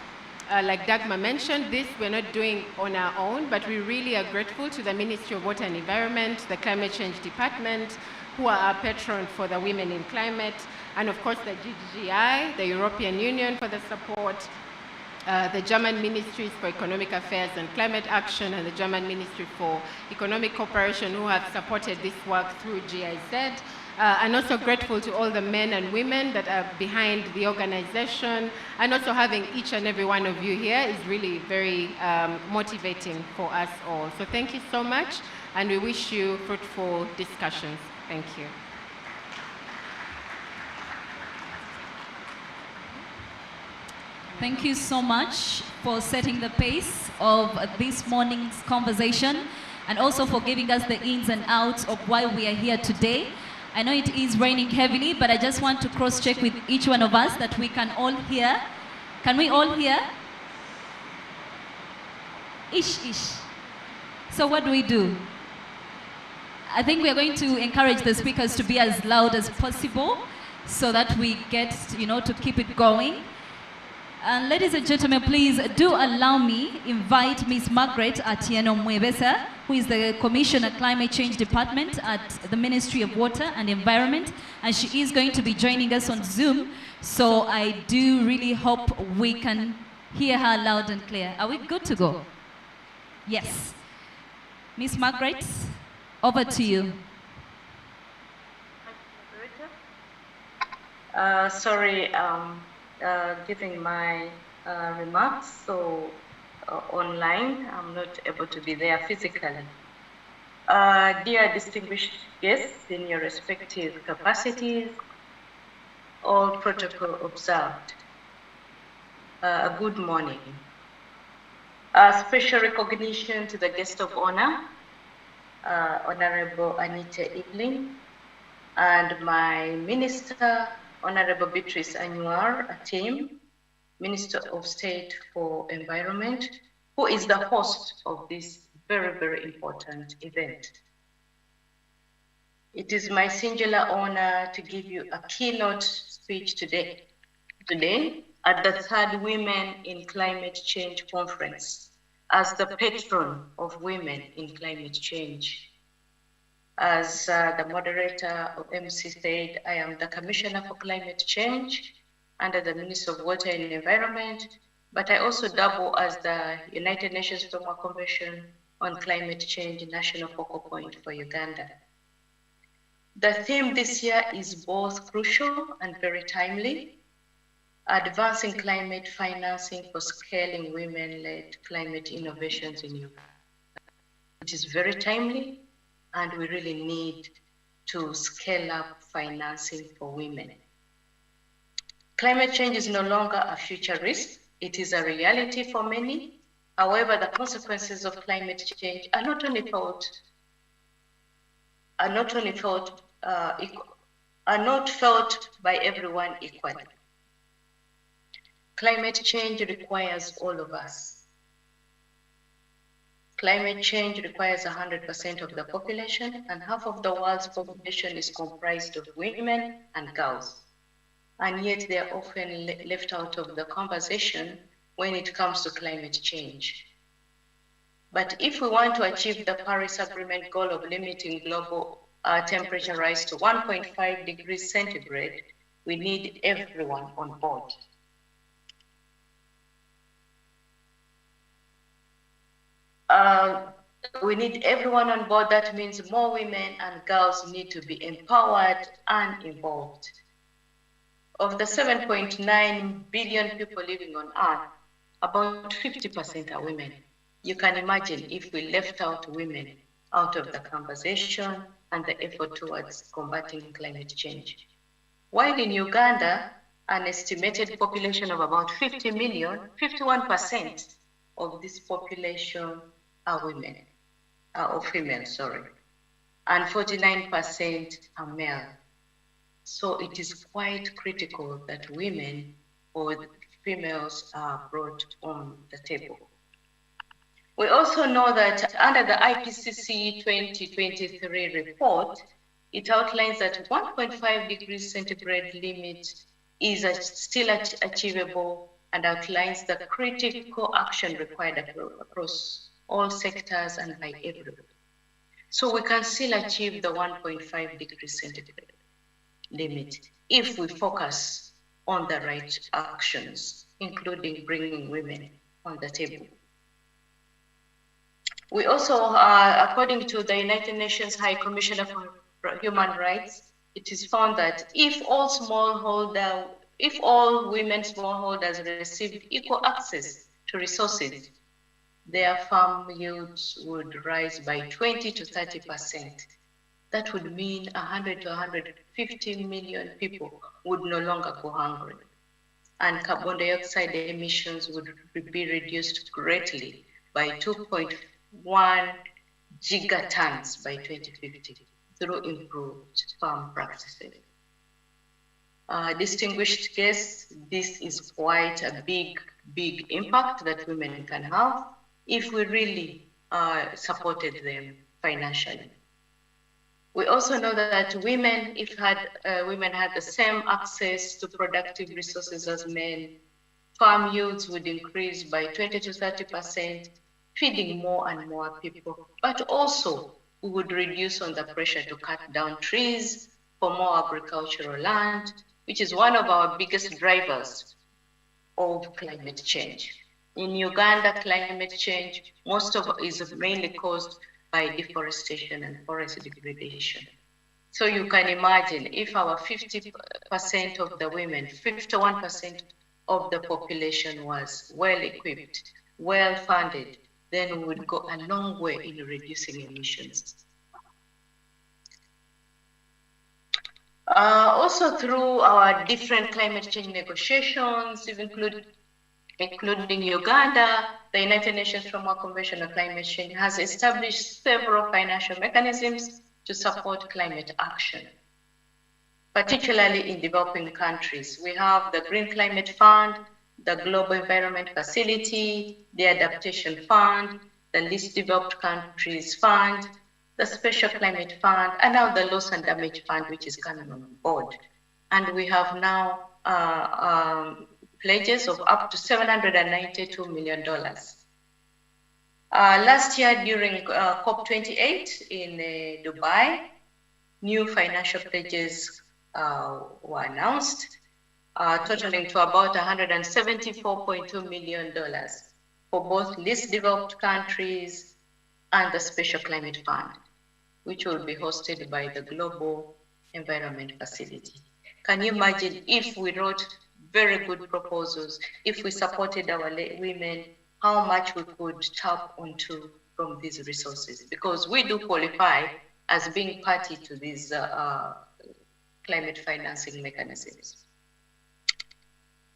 like Dagmar mentioned, this we're not doing on our own, but we really are grateful to the Ministry of Water and Environment, the Climate Change Department, who are our patron for the Women in Climate, and of course the GGI, the European Union for the support, the German Ministries for Economic Affairs and Climate Action, and the German Ministry for Economic Cooperation, who have supported this work through GIZ. And also grateful to all the men and women that are behind the organization, and also having each and every one of you here is really very motivating for us all. So thank you so much, and we wish you fruitful discussions. Thank you. Thank you so much for setting the pace of this morning's conversation, and also for giving us the ins and outs of why we are here today. I know it is raining heavily, but I just want to cross-check with each one of us that we can all hear. Can we all hear? Ish. So what do? I think we are going to encourage the speakers to be as loud as possible so that we get, to keep it going. And ladies and gentlemen, please do allow me invite Ms. Margaret Atieno Mwebesa, who is the Commissioner Climate Change Department at the Ministry of Water and Environment, and she is going to be joining us on Zoom. So I do really hope we can hear her loud and clear. Are we good to go? Yes. Ms. Margaret, over to you. Giving my remarks, so online, I'm not able to be there physically. Dear distinguished guests in your respective capacities, all protocol observed, good morning. A special recognition to the guest of honor, Honorable Anita Ibling, and my minister, Honorable Beatrice Anwar, a team, Minister of State for Environment, who is the host of this very, very important event. It is my singular honor to give you a keynote speech today at the 3rd Women in Climate Change Conference as the patron of women in climate change. As the moderator of MC said, I am the Commissioner for Climate Change under the Ministry of Water and Environment, but I also double as the United Nations Framework Convention on Climate Change National Focal Point for Uganda. The theme this year is both crucial and very timely: advancing climate financing for scaling women-led climate innovations in Uganda. It is very timely, and we really need to scale up financing for women. Climate change is no longer a future risk, it is a reality for many. However, the consequences of climate change are not felt by everyone equally. Climate change requires all of us. Climate change requires 100% of the population, and half of the world's population is comprised of women and girls. And yet they are often left out of the conversation when it comes to climate change. But if we want to achieve the Paris Agreement goal of limiting global temperature rise to 1.5 degrees centigrade, we need everyone on board. We need everyone on board. That means more women and girls need to be empowered and involved. Of the 7.9 billion people living on Earth, about 50% are women. You can imagine if we left out women out of the conversation and the effort towards combating climate change. While in Uganda, an estimated population of about 50 million, 51% of this population are women, or female, sorry, and 49% are male. So it is quite critical that women or females are brought on the table. We also know that under the IPCC 2023 report, it outlines that 1.5 degrees centigrade limit is still achievable and outlines the critical action required across all sectors and by everyone. So we can still achieve the 1.5 degrees centigrade limit if we focus on the right actions, including bringing women on the table. We also, according to the United Nations High Commissioner for Human Rights, it is found that if all women smallholders received equal access to resources, their farm yields would rise by 20 to 30%. That would mean 100 to 150 million people would no longer go hungry. And carbon dioxide emissions would be reduced greatly by 2.1 gigatons by 2050 through improved farm practices. Distinguished guests, this is quite a big impact that women can have if we really supported them financially. We also know that women, if women had the same access to productive resources as men, farm yields would increase by 20 to 30%, feeding more and more people. But also, we would reduce on the pressure to cut down trees for more agricultural land, which is one of our biggest drivers of climate change. In Uganda, climate change, most of it is mainly caused by deforestation and forest degradation. So you can imagine if our 50% of the women, 51% of the population was well-equipped, well-funded, then we would go a long way in reducing emissions. Also through our different climate change negotiations, including Uganda, the United Nations Framework Convention on Climate Change has established several financial mechanisms to support climate action, particularly in developing countries. We have the Green Climate Fund, the Global Environment Facility, the Adaptation Fund, the Least Developed Countries Fund, the Special Climate Fund, and now the Loss and Damage Fund, which is coming on board. And we have now pledges of up to $792 million. Last year during COP28 in Dubai, new financial pledges were announced, totaling to about $174.2 million for both least developed countries and the Special Climate Fund, which will be hosted by the Global Environment Facility. Can you imagine if we wrote very good proposals, if we supported our women, how much we could tap onto from these resources? Because we do qualify as being party to these climate financing mechanisms.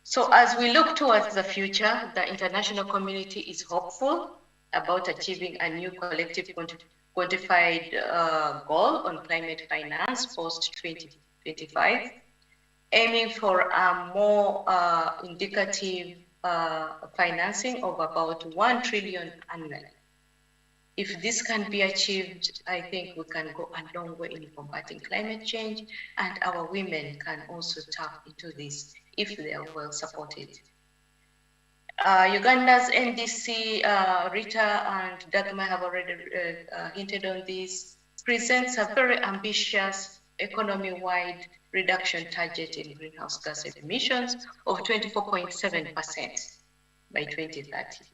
So as we look towards the future, the international community is hopeful about achieving a new collective quantified goal on climate finance post-2025, aiming for a more indicative financing of about 1 trillion annually. If this can be achieved, I think we can go a long way in combating climate change, and our women can also tap into this if they are well supported. Uganda's NDC, Rita and Dagmar have already hinted on this, presents a very ambitious economy-wide reduction target in greenhouse gas emissions of 24.7% by 2030,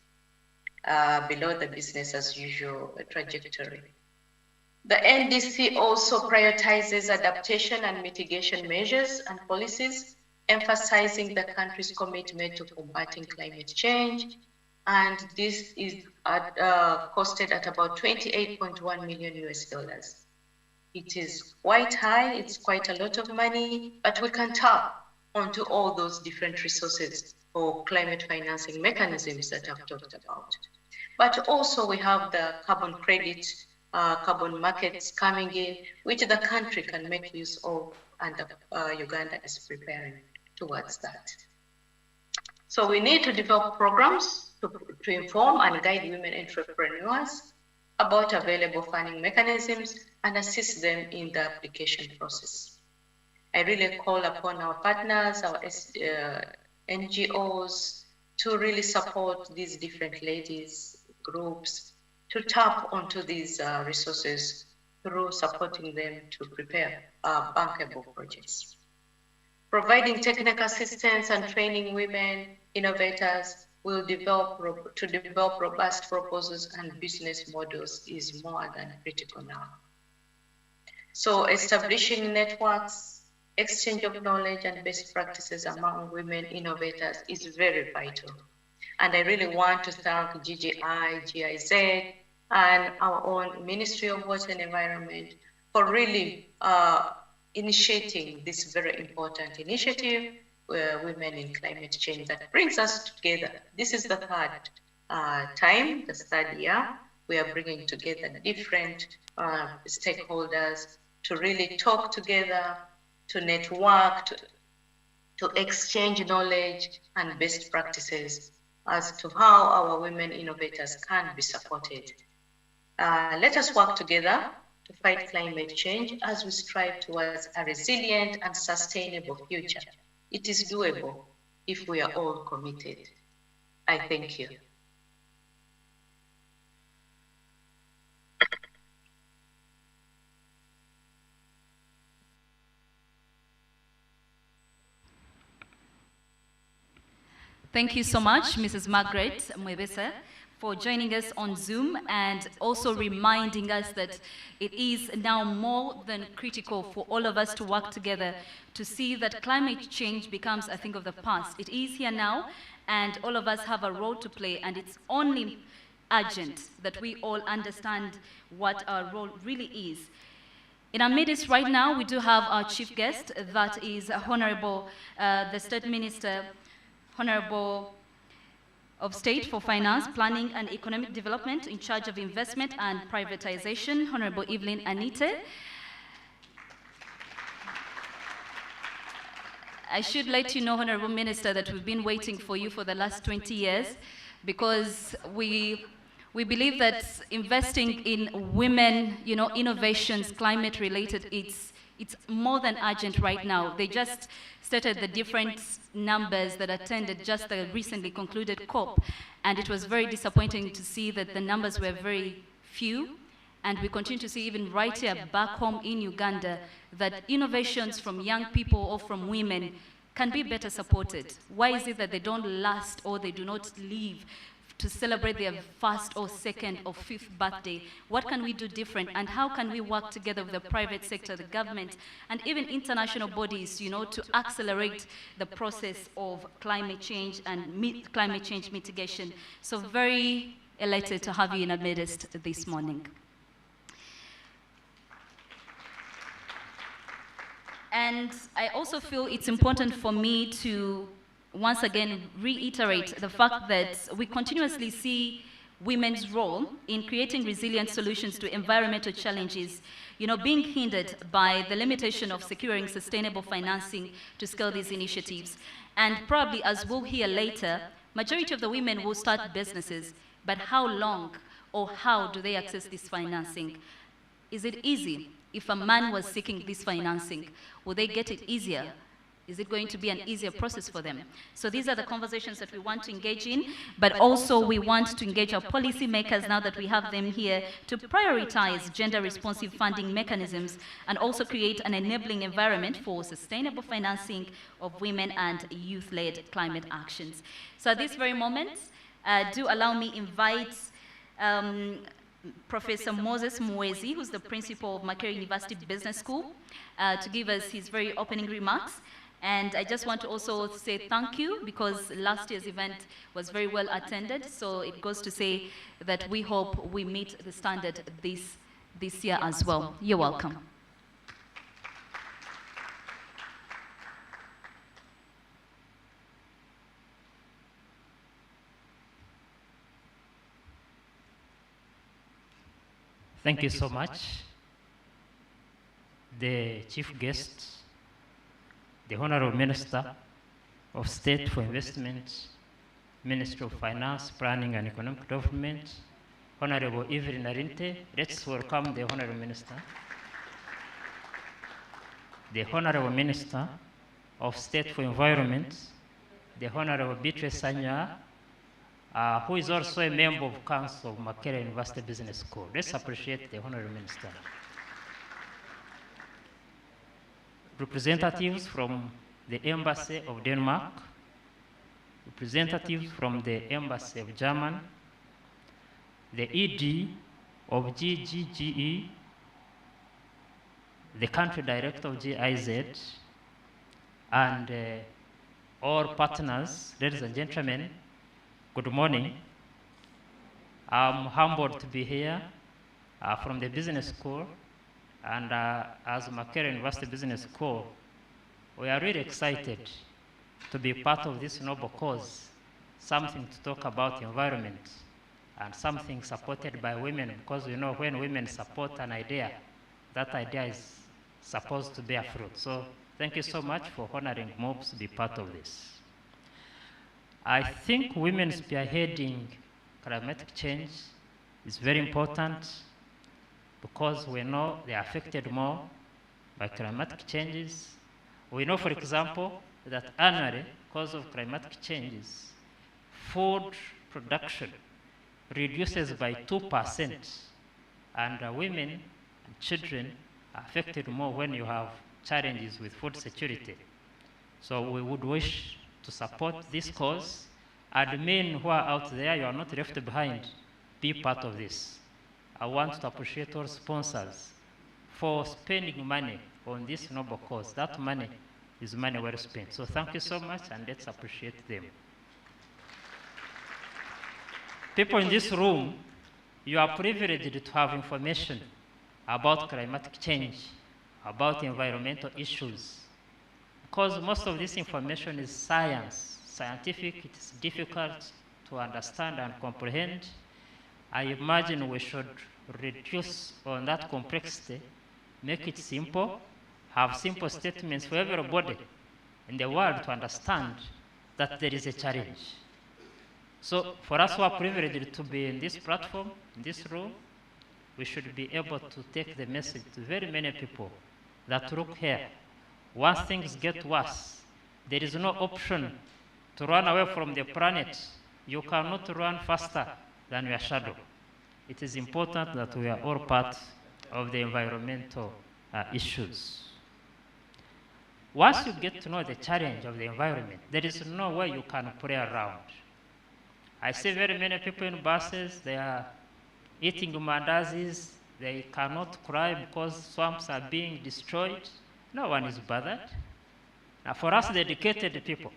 below the business as usual trajectory. The NDC also prioritizes adaptation and mitigation measures and policies, emphasizing the country's commitment to combating climate change, and this is costed at about $28.1 million US. It is quite high, it's quite a lot of money, but we can tap onto all those different resources for climate financing mechanisms that I've talked about. But also we have the carbon credit, carbon markets coming in, which the country can make use of, and Uganda is preparing towards that. So we need to develop programs to inform and guide women entrepreneurs about available funding mechanisms and assist them in the application process. I really call upon our partners, our NGOs, to really support these different ladies groups to tap onto these resources through supporting them to prepare bankable projects. Providing technical assistance and training women innovators will develop robust proposals and business models is more than critical now. So establishing networks, exchange of knowledge and best practices among women innovators is very vital. And I really want to thank GGI, GIZ, and our own Ministry of Water and Environment for really initiating this very important initiative, Women in Climate Change, that brings us together. This is the third time, the third year, we are bringing together different stakeholders to really talk together, to network, to exchange knowledge and best practices as to how our women innovators can be supported. Let us work together to fight climate change as we strive towards a resilient and sustainable future. It is doable if we are all committed. I thank you. Thank you so much, Mrs. Margaret Mwebesa, for joining us on Zoom and also reminding us that it is now more than critical for all of us to work together to see that climate change becomes a thing of the past. It is here now, and all of us have a role to play, and it's only urgent that we all understand what our role really is. In our midst right now, we do have our chief guest, that is Honorable, the State Minister, Honorable of State for Finance, Planning and Economic Development in charge of investment and privatization, Honorable Evelyn Anite. I should let you know, Honorable Minister, that we've been waiting for you for the last 20 years because we believe that investing in women, innovations, climate-related, it's more than urgent right now. They just stated the different numbers that attended just the recently concluded COP, and it was very disappointing to see that the numbers were very few. And we continue to see even right here back home in Uganda that innovations from young people or from women can be better supported. Why is it that they don't last or they do not live to celebrate their first or second or fifth birthday? What can we do different, and how can we work together with the private sector, the government, and even international bodies, to accelerate the process of climate change and climate change mitigation? So very elated to have you in our midst this morning. And I also feel it's important for me to once again reiterate the fact that we continuously see women's role in creating resilient solutions to environmental challenges, being hindered by the limitation of securing sustainable financing to scale these initiatives. And probably, as we'll hear later, majority of the women will start businesses, but how long or how do they access this financing? Is it easy? If a man was seeking this financing, will they get it easier? Is it going to be an easier process for them? So these are the conversations that we want to engage in, but also we want to engage our policymakers now that we have them here to prioritize gender-responsive funding mechanisms and also create an enabling environment for sustainable financing of women and youth-led climate actions. So at this very moment, do allow me invite Professor Moses Mwezi, who's the principal of Makerere University Business School, to give us his very opening remarks. And I just want to also say thank you because last year's event was very well attended. So it goes to say that we hope we meet the standard this year as well. You're welcome. Thank you so much. The chief guest, the Honorable Minister of State for Investment, Minister of Finance, Planning and Economic Development, Honorable Evelyn Arinte. Let's welcome the Honorable Minister. The Honorable Minister of State for Environment, the Honorable Beatrice Sanya, who is also a member of Council of Makerere University Business School. Let's appreciate the Honorable Minister. Representatives from the Embassy of Denmark, representatives from the Embassy of Germany, the ED of GGGE, the Country Director of GIZ, and all partners, ladies and gentlemen, good morning. I'm humbled to be here from the business school, and as Makerere University Business School, we are really excited to be part of this noble cause, something to talk about environment and something supported by women, because we know when women support an idea, that idea is supposed to bear fruit. So thank you so much for honoring MOBS to be part of this. I think women spearheading climatic change is very important because we know they are affected more by climatic changes. We know, for example, that annually, because of climatic changes, food production reduces by 2%, and women and children are affected more when you have challenges with food security. So we would wish to support this cause, and men who are out there, you are not left behind, be part of this. I want to appreciate all sponsors for spending money on this noble cause. That money is money well spent. So thank you so much, and let's appreciate them. People in this room, you are privileged to have information about climatic change, about environmental issues, because most of this information is scientific, it is difficult to understand and comprehend. I imagine we should reduce on that complexity, make it simple, have simple statements for everybody, in the world to understand that there is a challenge. So for us who are privileged to be in this platform, in this room, we should be able to take the message to very many people that look here. Once things get worse, there is no option to run away from the planet. You cannot run faster than your shadow. It is important that we are all part of the environmental issues. Once you get to know the challenge of the environment, there is no way you can play around. I see very many people in buses, they are eating mandazis, they cannot cry because swamps are being destroyed. No one is bothered. Now for us, the educated people,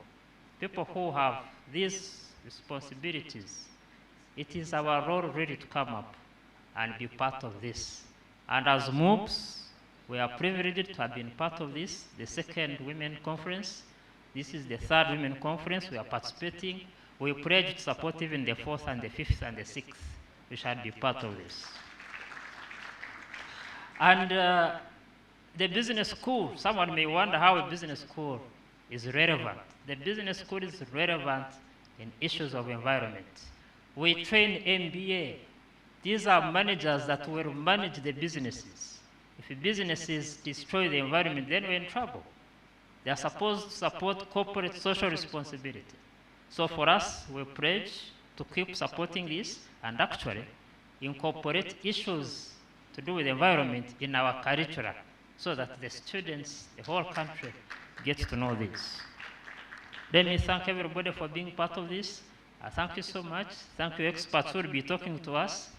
people who have these responsibilities, it is our role really to come up and be part of this. And as MOOPs, we are privileged to have been part of this, the second Women Conference. This is the third Women Conference we are participating. We pledge to support even the fourth and the fifth and the sixth. We shall be part of this. And the business school, someone may wonder how a business school is relevant. The business school is relevant in issues of environment. We train MBA. These are managers that will manage the businesses. If businesses destroy the environment, then we're in trouble. They are supposed to support corporate social responsibility. So for us, we pledge to keep supporting this and actually incorporate issues to do with the environment in our curricula so that the students, the whole country, get to know this. Let me thank everybody for being part of this. Thank you so much. Thank you, experts who will be talking to us.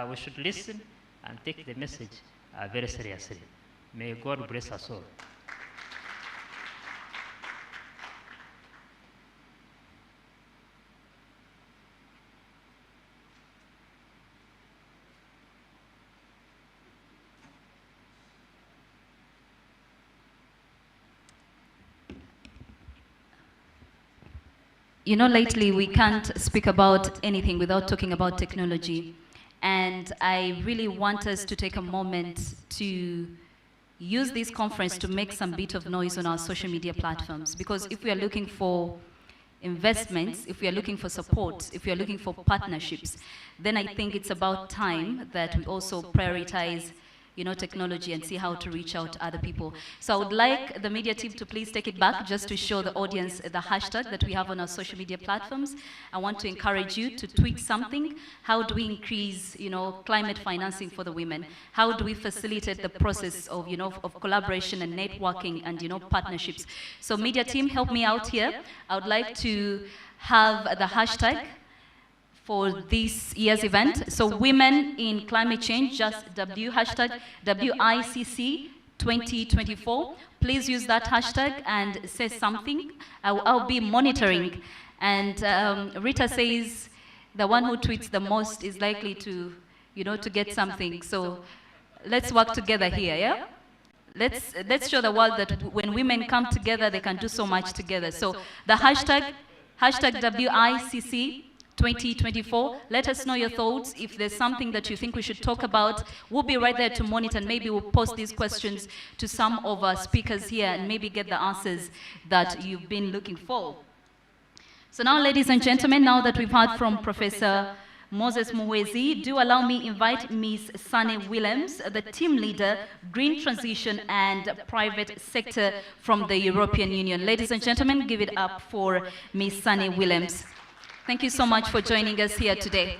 We should listen and take the message very seriously. May God bless us all. You know, lately we can't speak about anything without talking about technology. And I really want us to take a moment to use this conference to make some bit of noise on our social media platforms. Because if we are looking for investments, if we are looking for support, if we are looking for partnerships, then I think it's about time that we also prioritize technology and see how to reach out to other people. So I would like the media team to please take it back just to show the audience the hashtag that we have on our social media platforms. I want to encourage you to tweet something. How do we increase, climate financing for the women? How do we facilitate the process of, of collaboration and networking and, partnerships? So media team, help me out here. I would like to have the hashtag for this year's event. So Women in Climate Change, just hashtag WICC 2024. Please use that hashtag and say something. I'll be monitoring. And Rita says the one who tweets the most is likely to, to get something. So let's work together here, yeah? Let's show the world that when women come together, they can do so much together. So the hashtag WICC 2024. Let us know your thoughts. If there's something that you think we should talk about, we'll be right there to monitor, and maybe we'll post these questions to some of our speakers here and maybe get the answers that you've been looking for. So now, ladies and gentlemen, now that we've heard from Professor Moses Muwezi, do allow me invite Ms. Sunny Williams, the team leader, Green Transition and Private Sector from the European Union. Ladies and gentlemen, give it up for Ms. Sunny Williams. Thank you so much for joining us here today.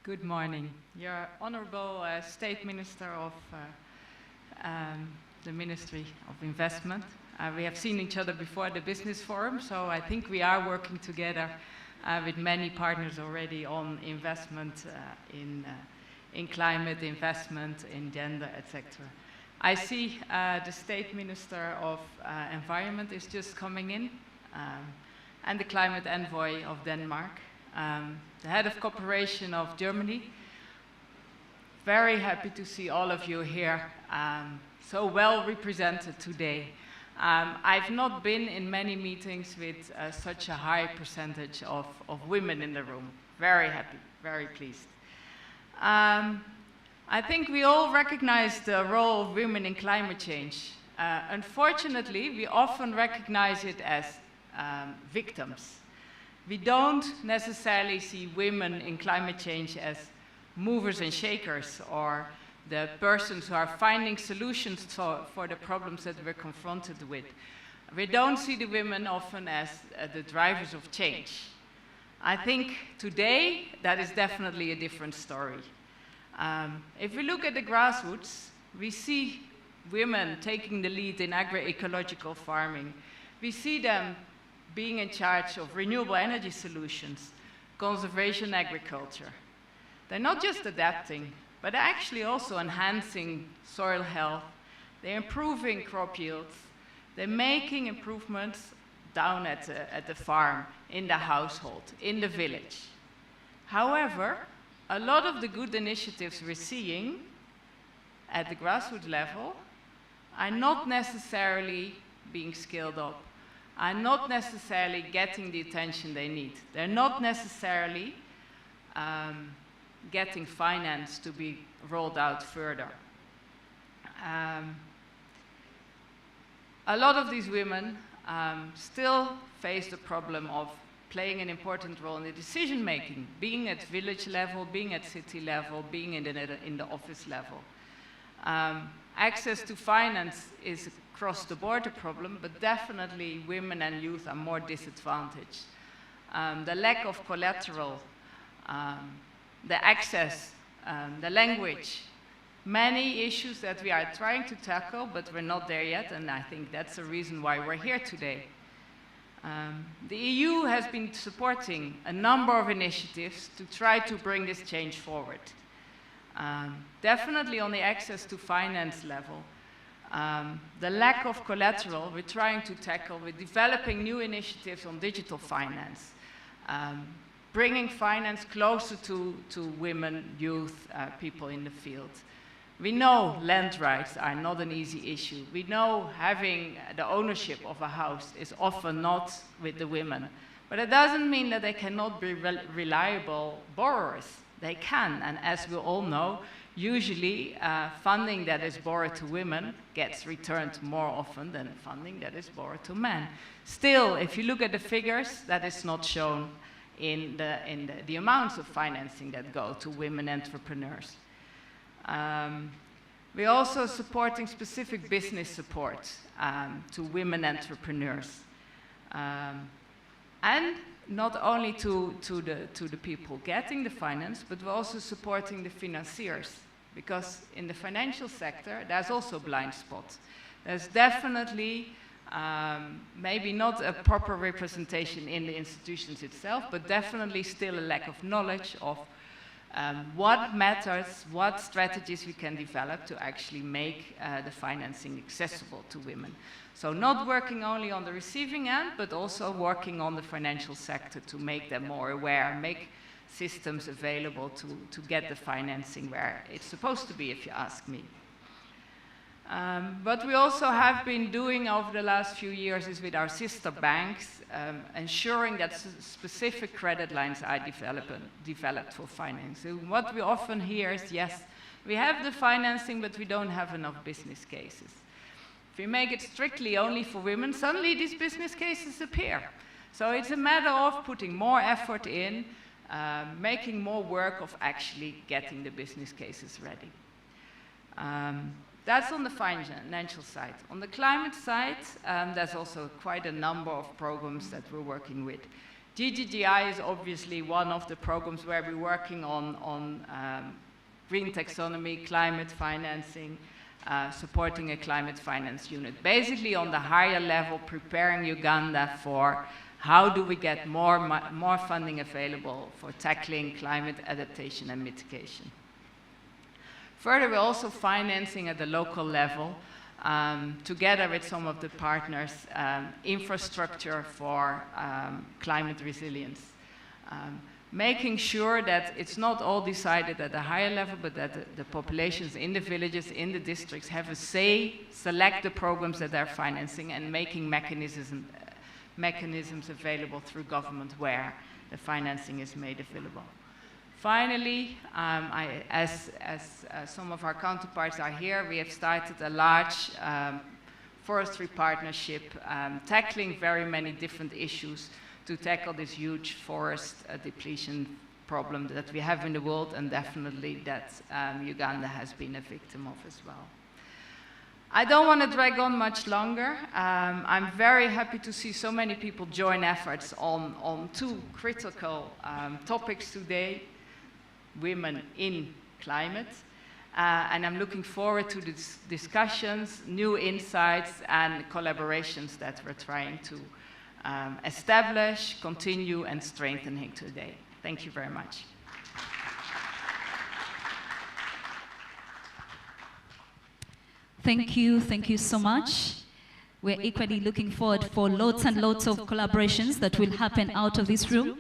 Good morning. Your Honorable State Minister of the Ministry of Investment. We have seen each other before the Business Forum, so I think we are working together with many partners already on investment in climate, investment in gender, etc. I see the State Minister of Environment is just coming in, and the Climate Envoy of Denmark, the Head of Cooperation of Germany. Very happy to see all of you here, so well represented today. I've not been in many meetings with such a high percentage of women in the room. Very happy, very pleased. I think we all recognize the role of women in climate change. Unfortunately, we often recognize it as victims. We don't necessarily see women in climate change as movers and shakers, or the persons who are finding solutions for the problems that we're confronted with. We don't see the women often as the drivers of change. I think today that is definitely a different story. If we look at the grassroots, we see women taking the lead in agroecological farming. We see them being in charge of renewable energy solutions, conservation agriculture. They're not just adapting, but they're actually also enhancing soil health. They're improving crop yields. They're making improvements down at the farm, in the household, in the village. However, a lot of the good initiatives we're seeing at the grassroots level are not necessarily being scaled up, are not necessarily getting the attention they need. They're not necessarily getting finance to be rolled out further. A lot of these women still face the problem of playing an important role in the decision making, being at village level, being at city level, being in the office level. Access to finance is across the board a problem, but definitely women and youth are more disadvantaged. The lack of collateral, the access, the language, many issues that we are trying to tackle, but we're not there yet, and I think that's the reason why we're here today. The EU has been supporting a number of initiatives to try to bring this change forward. Definitely on the access to finance level. The lack of collateral we're trying to tackle with developing new initiatives on digital finance, bringing finance closer to women, youth, people in the field. We know land rights are not an easy issue. We know having the ownership of a house is often not with the women. But it doesn't mean that they cannot be reliable borrowers. They can, and as we all know, usually funding that is borrowed to women gets returned more often than funding that is borrowed to men. Still, if you look at the figures, that is not shown in the amounts of financing that go to women entrepreneurs. We're also supporting specific business support to women entrepreneurs. And not only to the people getting the finance, but we're also supporting the financiers. Because in the financial sector, there's also blind spots. There's definitely maybe not a proper representation in the institutions itself, but definitely still a lack of knowledge of what matters, what strategies we can develop to actually make the financing accessible to women. So not working only on the receiving end, but also working on the financial sector to make them more aware, make systems available to get the financing where it's supposed to be, if you ask me. But we also have been doing over the last few years is with our sister banks, ensuring that specific credit lines are developed for financing. What we often hear is, yes, we have the financing, but we don't have enough business cases. If we make it strictly only for women, suddenly these business cases appear. So it's a matter of putting more effort in, making more work of actually getting the business cases ready. That's on the financial side. On the climate side, there's also quite a number of programs that we're working with. GGGI is obviously one of the programs where we're working on green taxonomy, climate financing, supporting a climate finance unit. Basically on the higher level, preparing Uganda for how do we get more funding available for tackling climate adaptation and mitigation. Further, we're also financing at the local level, together with some of the partners, infrastructure for climate resilience. making sure that it's not all decided at a higher level, but that the populations in the villages, in the districts have a say, select the programs that they're financing, and making mechanisms available through government where the financing is made available. Finally, as some of our counterparts are here, we have started a large forestry partnership tackling very many different issues to tackle this huge forest depletion problem that we have in the world, and definitely that Uganda has been a victim of as well. I don't want to drag on much longer. I'm very happy to see so many people join efforts on two critical topics today: women in climate. And I'm looking forward to these discussions, new insights, and collaborations that we're trying to establish, continue, and strengthening today. Thank you very much. Thank you so much. We're equally looking forward for lots and lots of collaborations that will happen out of this room.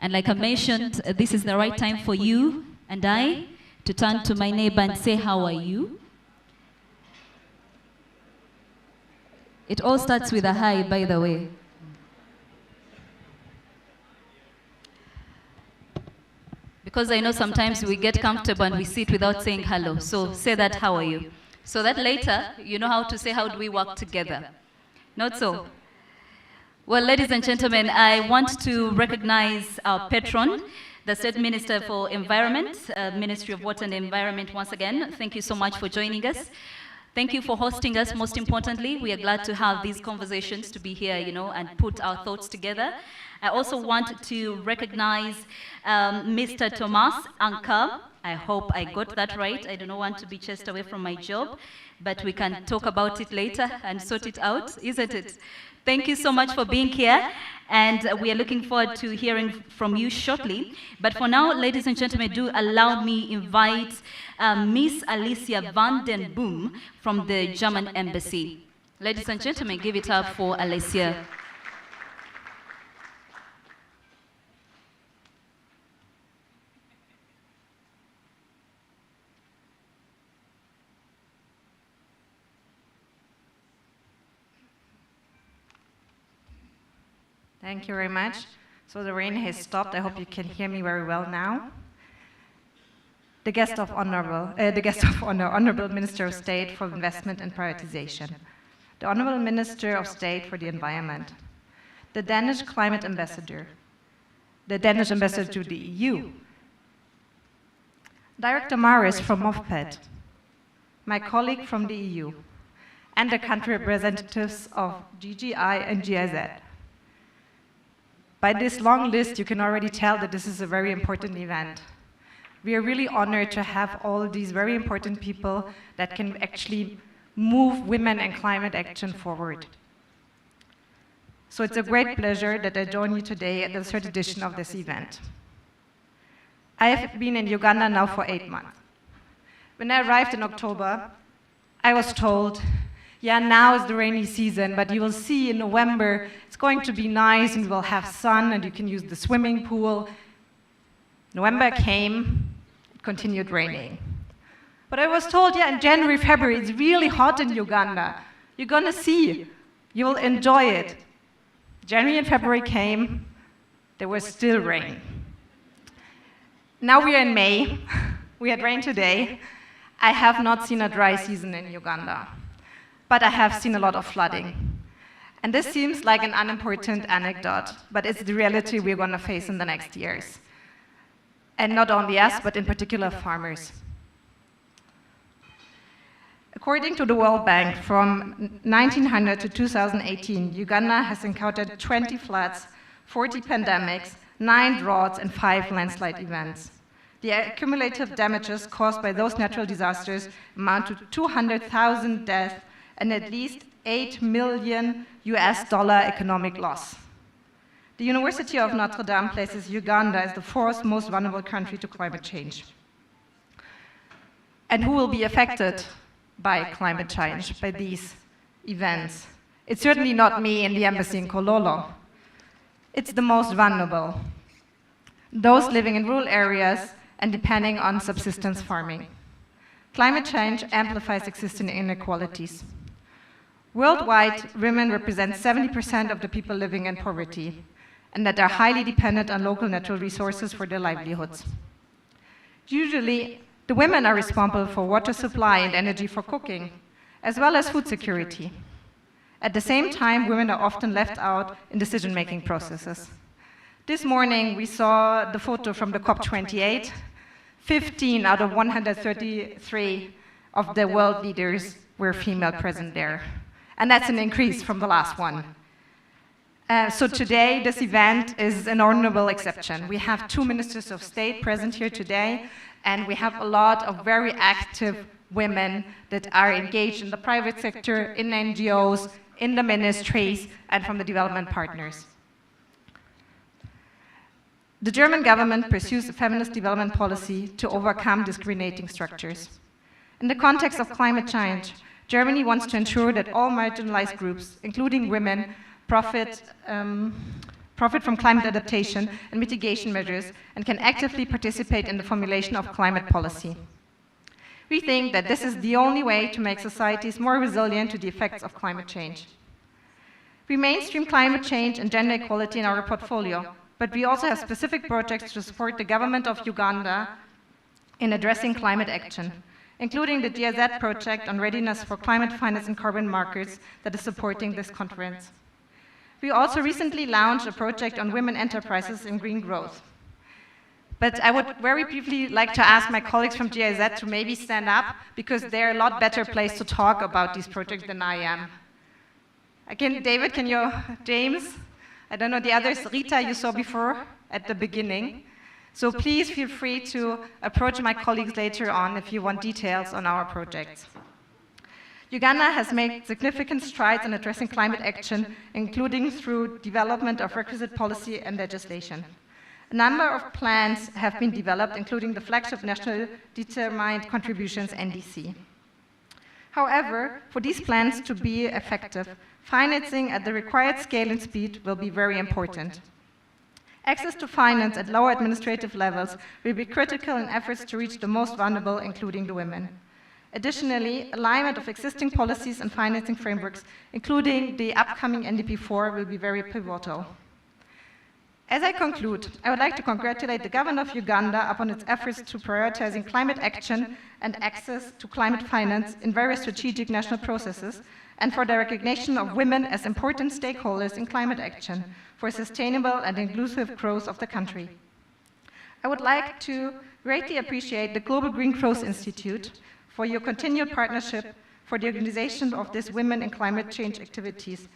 And like I mentioned, this is the right time for you and I to turn to my neighbor and say, how are you? It all starts with a hi, by the way. Because I know sometimes we get comfortable and we sit without saying hello. So say that, how are you? So that later, you know how to say, how do we work together? Not so. Well, ladies and gentlemen, I want to recognize our patron, the State Minister for Environment, Ministry of Water and Environment once again. Thank you so much for joining us. Thank you for hosting us. Most importantly, we are glad to have these conversations, to be here, you know, and put our thoughts together. I also want to recognize Mr. Thomas Anka. I hope I got that right. I do not want to be chased away from my job, but we can talk about it later and sort it out, isn't it? Thank you so much for being here, and we are looking forward to hearing from you shortly. But for now, ladies and gentlemen, do allow me invite Miss Alicia van den Boom from the German Embassy. Ladies and gentlemen, give it up for Alicia. Thank you very much. So the rain has stopped. I hope you can hear me very well now. The guest of honor, Honorable Minister of State for Investment and Privatization, the Honorable Minister of State for the Environment, the Danish Climate Ambassador, the Danish Ambassador to the EU, Director Maris from MOVPET, my colleague from the EU, and the country representatives of GGI and GIZ. By this long list, you can already tell that this is a very important event. We are really honored to have all these very important people that can actually move women and climate action forward. So it's a great pleasure that I join you today at the third edition of this event. I have been in Uganda now for 8 months. When I arrived in October, I was told, yeah, now is the rainy season, but you will see in November it's going to be nice and we'll have sun and you can use the swimming pool. November came, it continued raining. But I was told, yeah, in January, February, it's really hot in Uganda. You're gonna see, you will enjoy it. January and February came, there was still rain. Now we are in May, we had rain today. I have not seen a dry season in Uganda, but I have seen a lot of flooding. And this seems like an unimportant anecdote, but it's the reality we're going to face in the next years. And not only us, but in particular farmers. According to the World Bank, from 1900 to 2018, Uganda has encountered 20 floods, 40 pandemics, 9 droughts, and 5 landslide events. The cumulative damages caused by those natural disasters amount to 200,000 deaths and at least $8 million economic loss. The University of Notre Dame places Uganda as the 4th most vulnerable country to climate change. And who will be affected by climate change, by these events? It's certainly not me in the embassy in Kololo. It's the most vulnerable. those living in rural areas and depending on subsistence farming. Climate change amplifies existing inequalities. Worldwide, women represent 70% of the people living in poverty, and that are highly dependent on local natural resources for their livelihoods. Usually, the women are responsible for water supply and energy for cooking, as well as food security. At the same time, women are often left out in decision-making processes. This morning, we saw the photo from the COP28. 15 out of 133 of the world leaders were female present there. And that's an increase from the last one. So today, this event is an honorable exception. We have 2 ministers of state present here today, and we have a lot of very active women that are engaged in the private sector, in NGOs, in the ministries, and from the development partners. The German government pursues a feminist development policy to overcome discriminating structures. In the context of climate change, Germany wants to ensure that all marginalized groups, including women, profit from climate adaptation and mitigation measures and can actively participate in the formulation of climate policy. We think that this is the only way to make societies more resilient to the effects of climate change. We mainstream climate change and gender equality in our portfolio, but we also have specific projects to support the government of Uganda in addressing climate action, including the GIZ project on readiness for climate finance and carbon markets that is supporting this conference. We also recently launched a project on women enterprises and green growth. But I would very briefly like to ask my colleagues from GIZ to maybe stand up, because they're a lot better placed to talk about these projects than I am. David, James? I don't know the others. Rita, you saw before at the beginning. So please feel free to approach my colleagues later on if you want details on our projects. Uganda has made significant strides in addressing climate action, including through development of requisite policy and legislation. A number of plans have been developed, including the flagship National Determined Contributions, NDC. However, for these plans to be effective, financing at the required scale and speed will be very important. Access to finance at lower administrative levels will be critical in efforts to reach the most vulnerable, including the women. Additionally, alignment of existing policies and financing frameworks, including the upcoming NDP4, will be very pivotal. As I conclude, I would like to congratulate the government of Uganda upon its efforts to prioritizing climate action and access to climate finance in various strategic national processes, and for the recognition of women as important stakeholders in climate action for sustainable and inclusive growth of the country. I would like to greatly appreciate the Global Green Growth Institute for your continued partnership for the organization of this Women in Climate Change activities,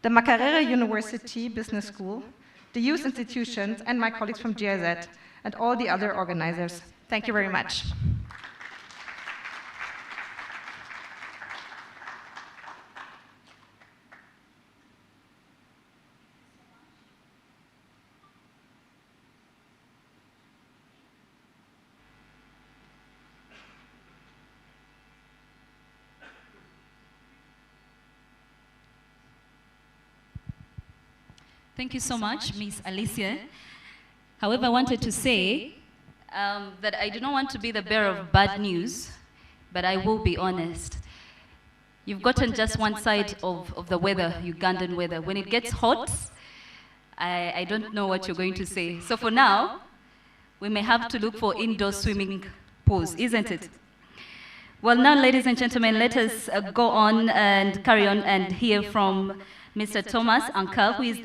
the Makerere University Business School, the youth institutions, and my colleagues from GIZ, and all the other organizers. Thank you very much. Thank you so much, Ms. Alicia. However, I wanted to say that I do not want to be the bearer of bad news, but I will be honest. You've gotten just one side of the weather, Ugandan weather. When it gets hot, I don't know what you're going to say. So for now, we may have to look for indoor swimming pools, isn't it? Well, now, ladies and gentlemen, let us go on and carry on and hear from Mr. Thomas Anker, who is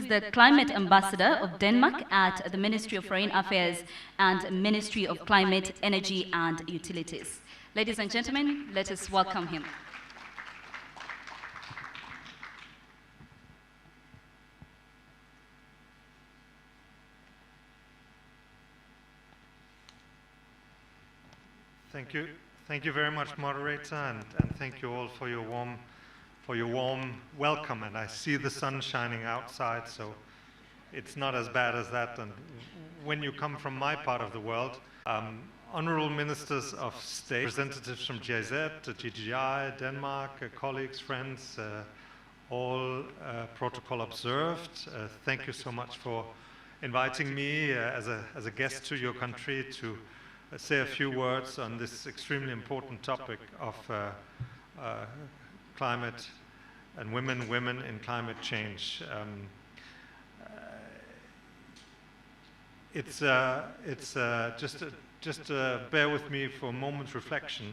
the Climate Ambassador of Denmark at the Ministry of Foreign Affairs and Ministry of Climate, Energy and Utilities. Ladies and gentlemen, let us welcome him. Thank you. Thank you very much, moderator, and thank you all for your warm welcome. And I see the sun shining outside, so it's not as bad as that. And when you come from my part of the world, honorable ministers of state, representatives from GIZ, GGI, Denmark, colleagues, friends, all protocol observed. Thank you so much for inviting me as a guest to your country to say a few words on this extremely important topic of climate and women in climate change. Just bear with me for a moment's reflection,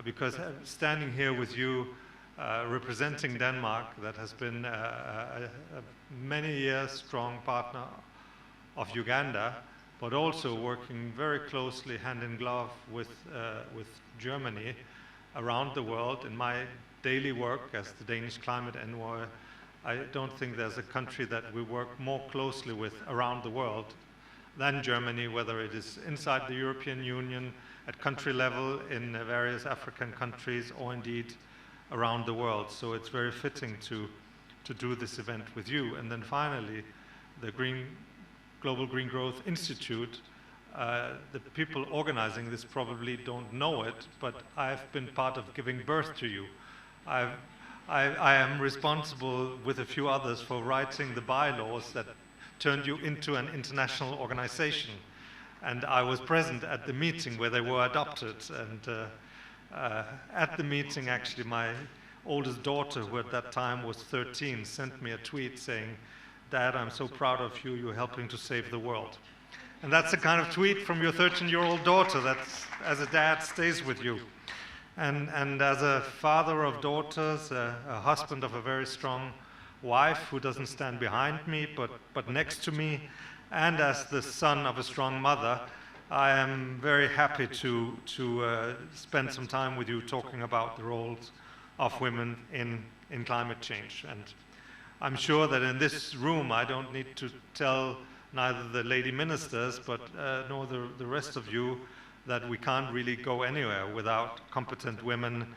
because standing here with you, representing Denmark, that has been a many years strong partner of Uganda, but also working very closely hand in glove with Germany around the world. In my daily work as the Danish climate envoy, I don't think there's a country that we work more closely with around the world than Germany, whether it is inside the European Union, at country level in various African countries, or indeed around the world. So it's very fitting to do this event with you. And then finally, the Global Green Growth Institute, the people organizing this probably don't know it, but I've been part of giving birth to you. I am responsible with a few others for writing the bylaws that turned you into an international organization. And I was present at the meeting where they were adopted. And at the meeting, actually, my oldest daughter, who at that time was 13, sent me a tweet saying, "Dad, I'm so proud of you, you're helping to save the world." And that's the kind of tweet from your 13-year-old daughter that, as a dad, stays with you. And as a father of daughters, a husband of a very strong wife who doesn't stand behind me, but next to me, and as the son of a strong mother, I am very happy to spend some time with you talking about the roles of women in climate change. And I'm sure that in this room I don't need to tell neither the lady ministers nor the rest of you that we can't really go anywhere without competent women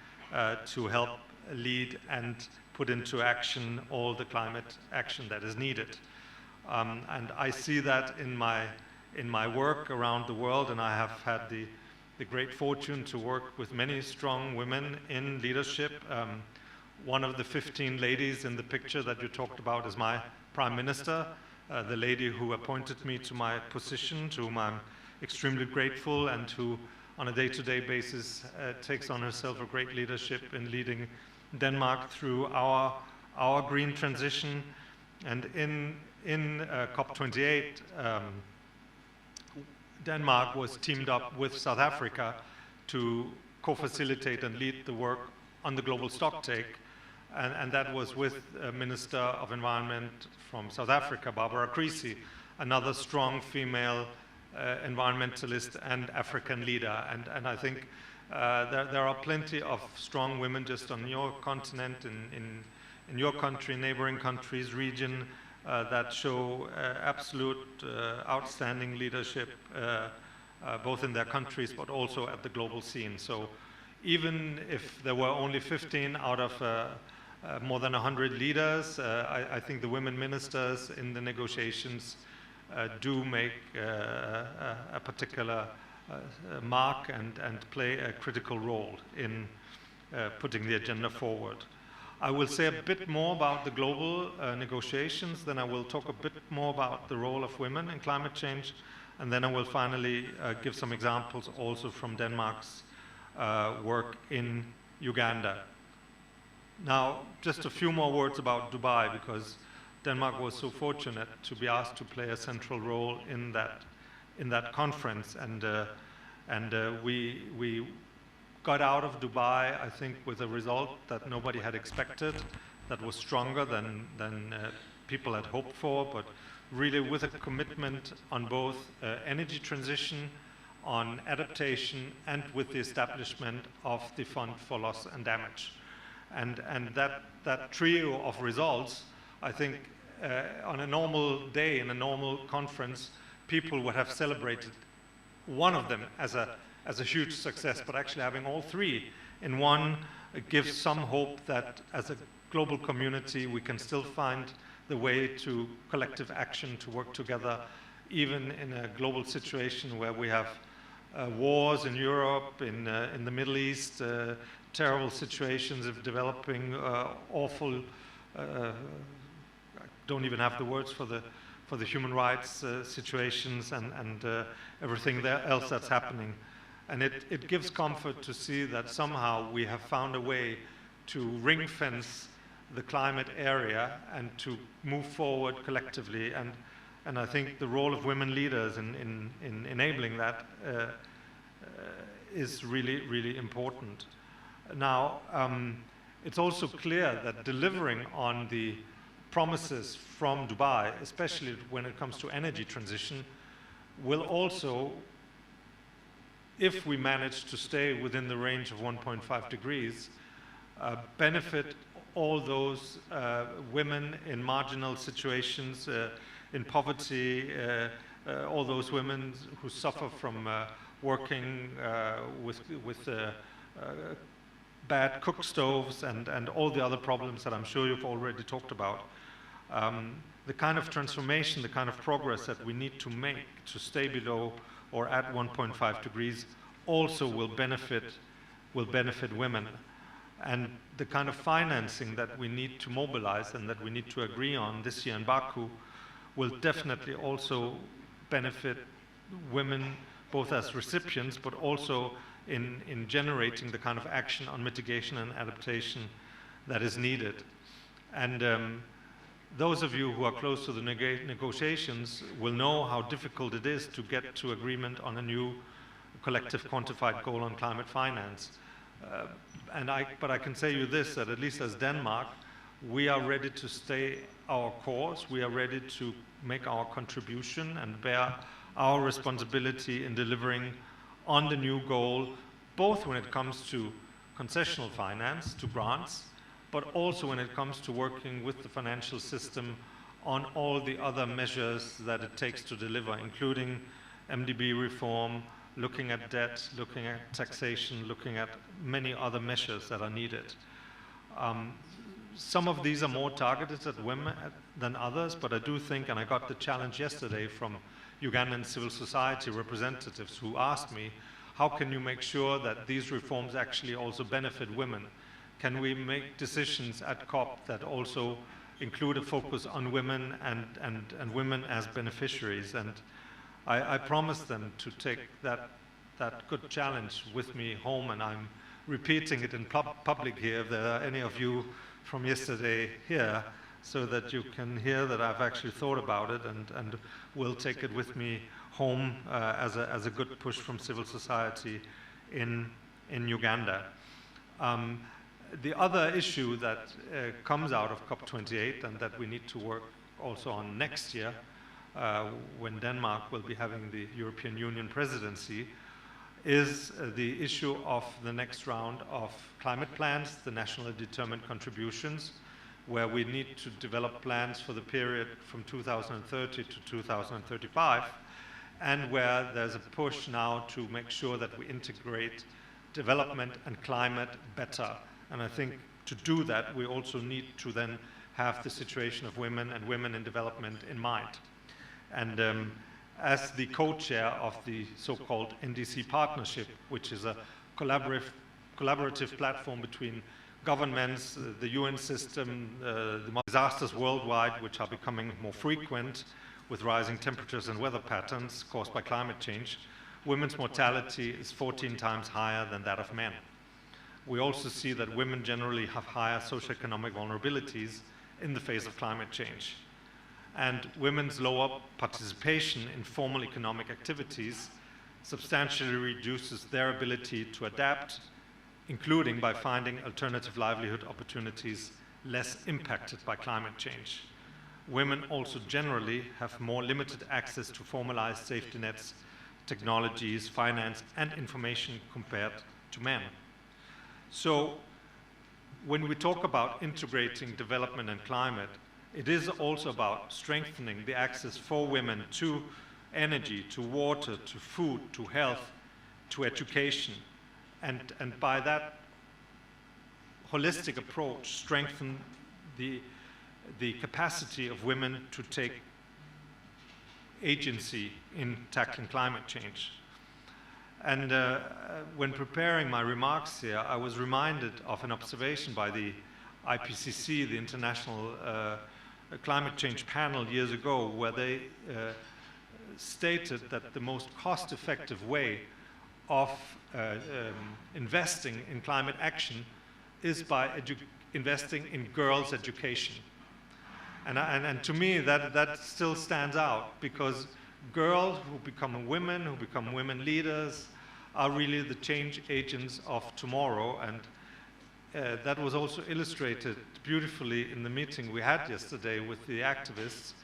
to help lead and put into action all the climate action that is needed. And I see that in my work around the world, and I have had the great fortune to work with many strong women in leadership. One of the 15 ladies in the picture that you talked about is my Prime Minister, the lady who appointed me to my position, to whom I'm extremely grateful, and who on a day-to-day basis takes on herself a great leadership in leading Denmark through our green transition. And in COP28, Denmark was teamed up with South Africa to co-facilitate and lead the work on the global stocktake. And that was with Minister of Environment from South Africa, Barbara Creasy, another strong female environmentalist and African leader. And I think there are plenty of strong women just on your continent, in your country, neighboring countries, region, that show absolute outstanding leadership, both in their countries but also at the global scene. So even if there were only 15 out of more than 100 leaders, I think the women ministers in the negotiations do make a particular mark and play a critical role in putting the agenda forward. I will say a bit more about the global negotiations, then I will talk a bit more about the role of women in climate change, and then I will finally give some examples also from Denmark's work in Uganda. Now, just a few more words about Dubai, because Denmark was so fortunate to be asked to play a central role in that conference, and we got out of Dubai, I think, with a result that nobody had expected, that was stronger than people had hoped for, but really with a commitment on both energy transition, on adaptation, and with the establishment of the Fund for Loss and Damage. And that trio of results, I think, on a normal day, in a normal conference, people would have celebrated one of them as a huge success, but actually having all three in one gives some hope that as a global community we can still find the way to collective action, to work together, even in a global situation where we have wars in Europe, in the Middle East, terrible situations of developing awful, I don't even have the words for for the human rights situations and everything else that's happening. And it gives comfort to see that somehow we have found a way to ring-fence the climate area and to move forward collectively. And I think the role of women leaders in enabling that is really, really important. Now, it's also clear that delivering on the promises from Dubai, especially when it comes to energy transition, will also, if we manage to stay within the range of 1.5 degrees, benefit all those women in marginal situations, in poverty, all those women who suffer from working with bad cook stoves and all the other problems that I'm sure you've already talked about. The kind of transformation, the kind of progress that we need to make to stay below or at 1.5 degrees also will benefit women. And the kind of financing that we need to mobilize and that we need to agree on this year in Baku will definitely also benefit women, both as recipients, but also in generating the kind of action on mitigation and adaptation that is needed. And those of you who are close to the negotiations will know how difficult it is to get to agreement on a new collective quantified goal on climate finance. But I can say you this, that at least as Denmark, we are ready to stay our course. We are ready to make our contribution and bear our responsibility in delivering on the new goal, both when it comes to concessional finance, to grants, but also when it comes to working with the financial system on all the other measures that it takes to deliver, including MDB reform, looking at debt, looking at taxation, looking at many other measures that are needed. Some of these are more targeted at women than others, but I do think, and I got the challenge yesterday from Ugandan civil society representatives who asked me, how can you make sure that these reforms actually also benefit women? Can we make decisions at COP that also include a focus on women and women as beneficiaries? And I promised them to take that good challenge with me home, and I'm repeating it in public here if there are any of you from yesterday here, so that you can hear that I've actually thought about it and will take it with me home as a good push from civil society in Uganda. The other issue that comes out of COP28 and that we need to work also on next year, when Denmark will be having the European Union presidency, is the issue of the next round of climate plans, the nationally determined contributions, where we need to develop plans for the period from 2030 to 2035, and where there's a push now to make sure that we integrate development and climate better. And I think to do that, we also need to then have the situation of women and women in development in mind. And as the co-chair of the so-called NDC partnership, which is a collaborative platform between governments, the UN system, the disasters worldwide, which are becoming more frequent with rising temperatures and weather patterns caused by climate change, women's mortality is 14 times higher than that of men. We also see that women generally have higher socioeconomic vulnerabilities in the face of climate change. And women's lower participation in formal economic activities substantially reduces their ability to adapt, including by finding alternative livelihood opportunities less impacted by climate change. Women also generally have more limited access to formalized safety nets, technologies, finance, and information compared to men. So when we talk about integrating development and climate, it is also about strengthening the access for women to energy, to water, to food, to health, to education, and by that holistic approach, strengthen the capacity of women to take agency in tackling climate change. And when preparing my remarks here, I was reminded of an observation by the IPCC, the International climate change panel years ago where they stated that the most cost-effective way of investing in climate action is by investing in girls' education. And to me, that still stands out, because girls who become women leaders, are really the change agents of tomorrow. And that was also illustrated beautifully in the meeting we had yesterday with the activists,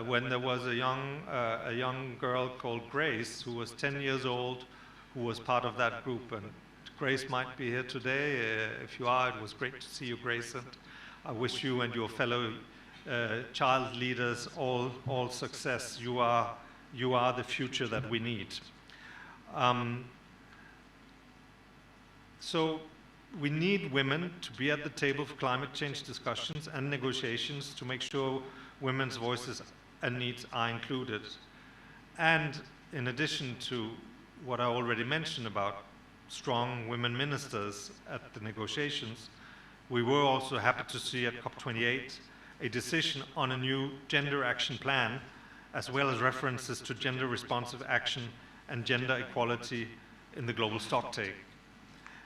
when there was a young girl called Grace, who was 10 years old, who was part of that group. And Grace might be here today. If you are, it was great to see you, Grace. And I wish you and your fellow child leaders all success. You are the future that we need. So we need women to be at the table for climate change discussions and negotiations to make sure women's voices and needs are included. And in addition to what I already mentioned about strong women ministers at the negotiations, we were also happy to see at COP28 a decision on a new gender action plan, as well as references to gender responsive action and gender equality in the global stocktake.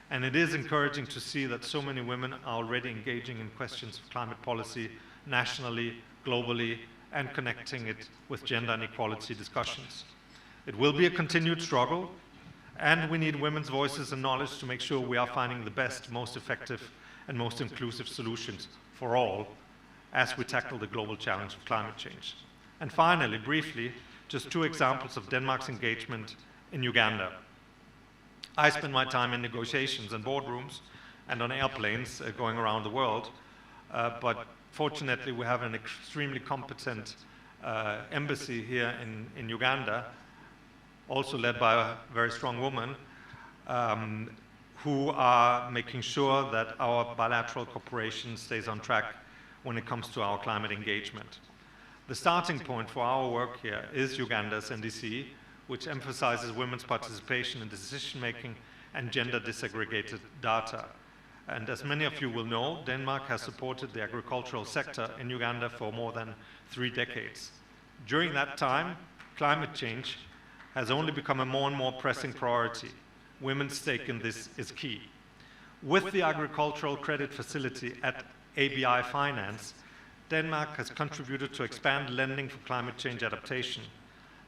And it is encouraging to see that so many women are already engaging in questions of climate policy nationally, globally, and connecting it with gender and equality discussions. It will be a continued struggle, and we need women's voices and knowledge to make sure we are finding the best, most effective, and most inclusive solutions for all as we tackle the global challenge of climate change. And finally, briefly, just 2 examples of Denmark's engagement in Uganda. I spend my time in negotiations and boardrooms and on airplanes going around the world, but fortunately we have an extremely competent embassy here in Uganda, also led by a very strong woman, who are making sure that our bilateral cooperation stays on track when it comes to our climate engagement. The starting point for our work here is Uganda's NDC, which emphasizes women's participation in decision-making and gender disaggregated data. And as many of you will know, Denmark has supported the agricultural sector in Uganda for more than 3 decades. During that time, climate change has only become a more and more pressing priority. Women's stake in this is key. With the agricultural credit facility at ABI Finance, Denmark has contributed to expand lending for climate change adaptation.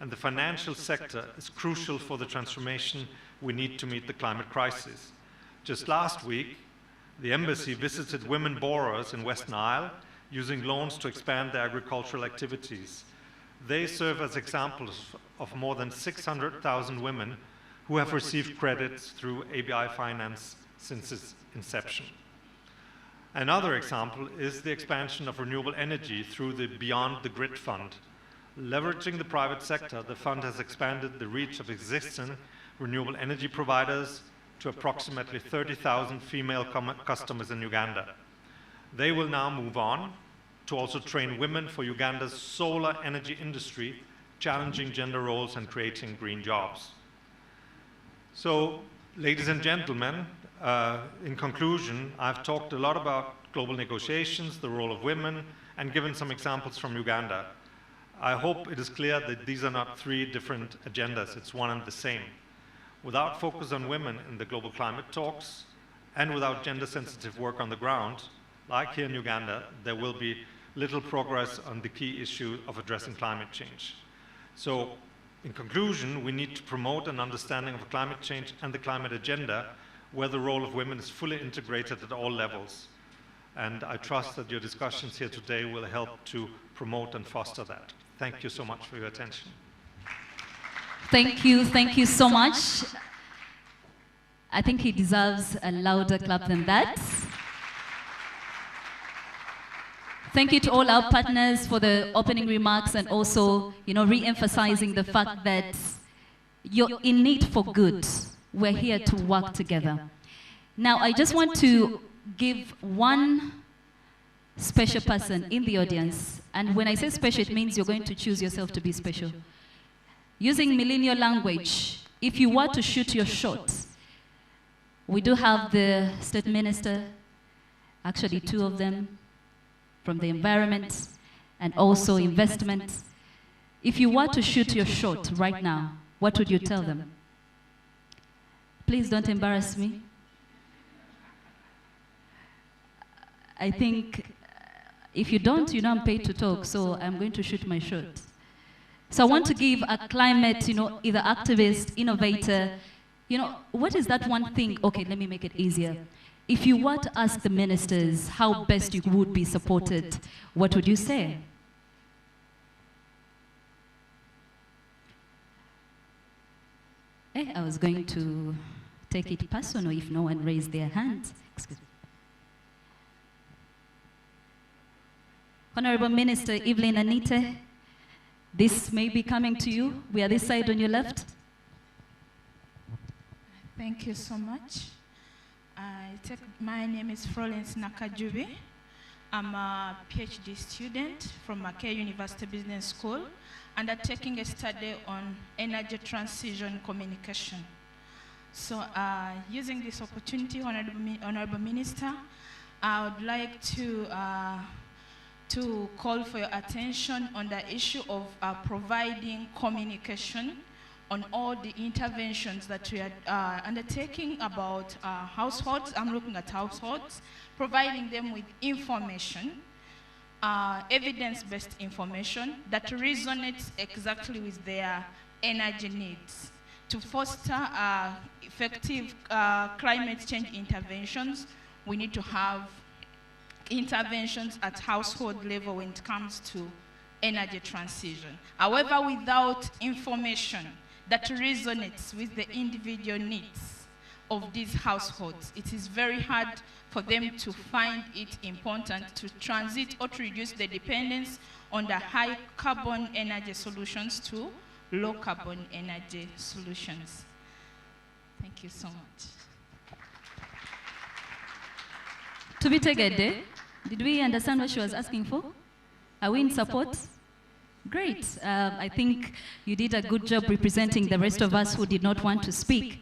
And the financial sector is crucial for the transformation we need to meet the climate crisis. Just last week, the embassy visited women borrowers in West Nile using loans to expand their agricultural activities. They serve as examples of more than 600,000 women who have received credits through ABI Finance since its inception. Another example is the expansion of renewable energy through the Beyond the Grid Fund. Leveraging the private sector, the fund has expanded the reach of existing renewable energy providers to approximately 30,000 female customers in Uganda. They will now move on to also train women for Uganda's solar energy industry, challenging gender roles and creating green jobs. So, ladies and gentlemen, in conclusion, I've talked a lot about global negotiations, the role of women, and given some examples from Uganda. I hope it is clear that these are not 3 different agendas, it's one and the same. Without focus on women in the global climate talks, and without gender-sensitive work on the ground, like here in Uganda, there will be little progress on the key issue of addressing climate change. So, in conclusion, we need to promote an understanding of climate change and the climate agenda, where the role of women is fully integrated at all levels. And I trust that your discussions here today will help to promote and foster that. Thank you so much for your attention. Thank you so much. I think he deserves a louder clap than that. Thank you to all our partners for the opening remarks and also, re-emphasizing the fact that you're in need for good. We're here to work together. Now, I just want to give one special person in the audience. And when I say special, it means you're going to choose yourself to be special. Using millennial language, if you were to shoot your shot, we do have the state minister, actually 2 of them, from the environment, and also investment. If you were to shoot your shot right now, what would you tell them? Please don't embarrass me. I think if you don't, you know I'm paid to talk, so I'm going to shoot my shot. So I want to give a climate, either activist, innovator, what is that one thing? Okay, let me make it easier. If you were to ask the ministers how best you would be supported, what would you say? I was going to take it personal if no one raised their hands. Excuse me. Honorable Minister Evelyn Anite, this may be coming to you. We are this side on your left. Thank you so much. My name is Florence Nakajubi. I'm a PhD student from Mackay University Business School, undertaking a study on energy transition communication. So using this opportunity, Honorable Minister, I would like to call for your attention on the issue of providing communication on all the interventions that we are undertaking about households. I'm looking at households, providing them with information, evidence-based information that resonates exactly with their energy needs. To foster effective climate change interventions, we need to have interventions at household level when it comes to energy transition. However, without information that resonates with the individual needs of these households, it is very hard for them to find it important to transit or to reduce the dependence on the high carbon energy solutions to low carbon energy solutions. Thank you so much. To be Tegede, did we understand what she was asking for? Are we in support? Great. I think you did a good job representing the rest of us who did not want to speak.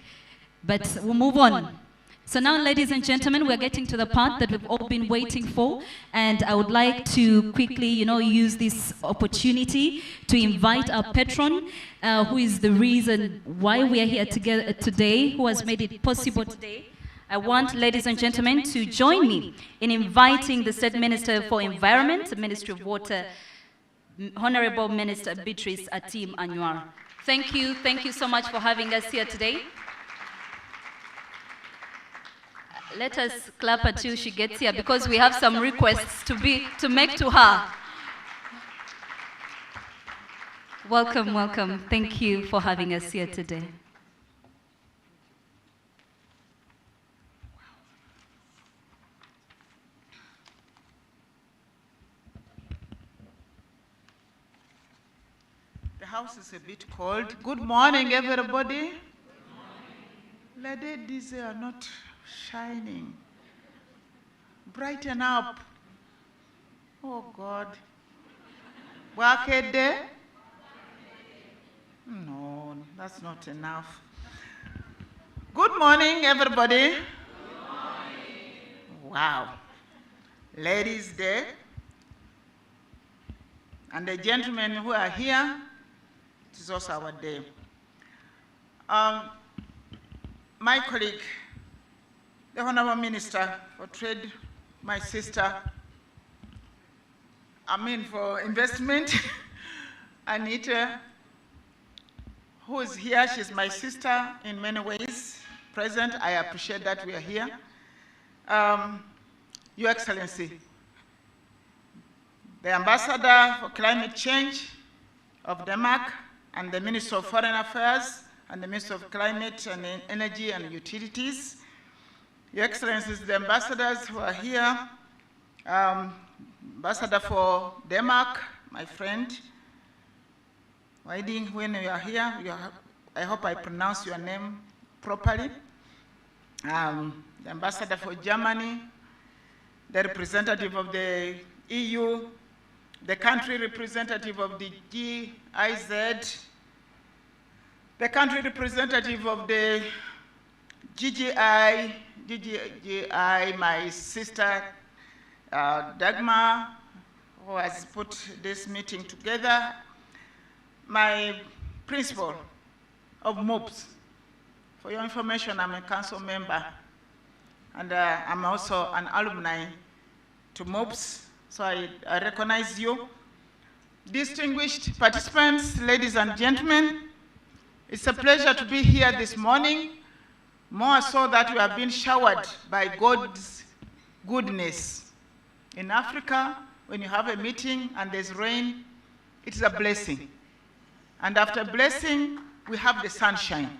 But we'll move on. So now, ladies and gentlemen, we're getting to the part that we've all been waiting for. And I would like to quickly, use this opportunity to invite our patron, who is the reason why we are here together today, who has made it possible today. I want, ladies and gentlemen, to join me in inviting the State Minister for Environment, the Ministry of Water, Honorable Minister Beatrice Atim Anwar. Thank you so much for having us here today. Let us clap until she gets here because we have some requests to make to her. Welcome, welcome. Thank you for having us here today. The house is a bit cold. Good morning, everybody. Good morning. Ladies are not shining. Brighten up. Oh, God. Work a day? No, that's not enough. Good morning, everybody. Good morning. Wow. Ladies' Day. And the gentlemen who are here, it is also our day. My colleague, the Honorable Minister for Trade, my sister, for Investment, Anita, who is here. She's my sister in many ways. Present, I appreciate that we are here. Your Excellency, the Ambassador for Climate Change of Denmark, and the Minister of Foreign Affairs, and the Minister of Climate and Energy and Utilities. Your Excellencies, the ambassadors who are here, Ambassador for Denmark, my friend, Weiding, when you are here, I hope I pronounce your name properly. The Ambassador for Germany, the representative of the EU, the country representative of the GIZ, the country representative of the GGI, my sister Dagmar, who has put this meeting together, my principal of MOOPS. For your information, I'm a council member, and I'm also an alumni to MOOPS, so I recognize you. Distinguished participants, ladies and gentlemen, it's a pleasure to be here this morning, more so that we have been showered by God's goodness. In Africa, when you have a meeting and there's rain, it's a blessing. And after blessing, we have the sunshine.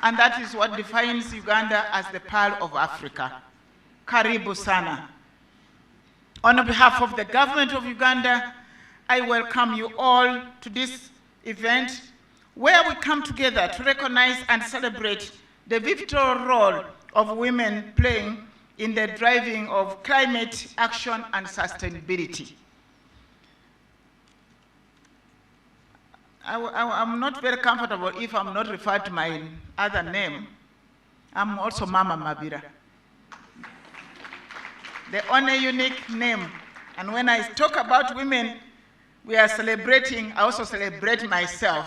And that is what defines Uganda as the Pearl of Africa. Karibu sana. On behalf of the government of Uganda, I welcome you all to this event where we come together to recognize and celebrate the vital role of women playing in the driving of climate action and sustainability. I'm not very comfortable if I'm not referred to my other name. I'm also Mama Mabira. The only unique name. And when I talk about women, we are celebrating, I also celebrate myself,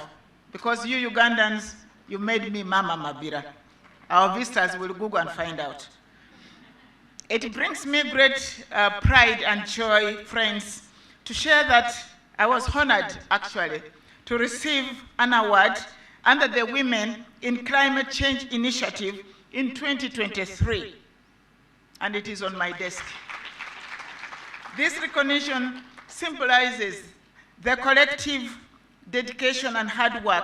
because you Ugandans, you made me Mama Mabira. Our visitors will Google and find out. It brings me great pride and joy, friends, to share that I was honored, actually, to receive an award under the Women in Climate Change Initiative in 2023, and it is on my desk. This recognition symbolizes the collective dedication and hard work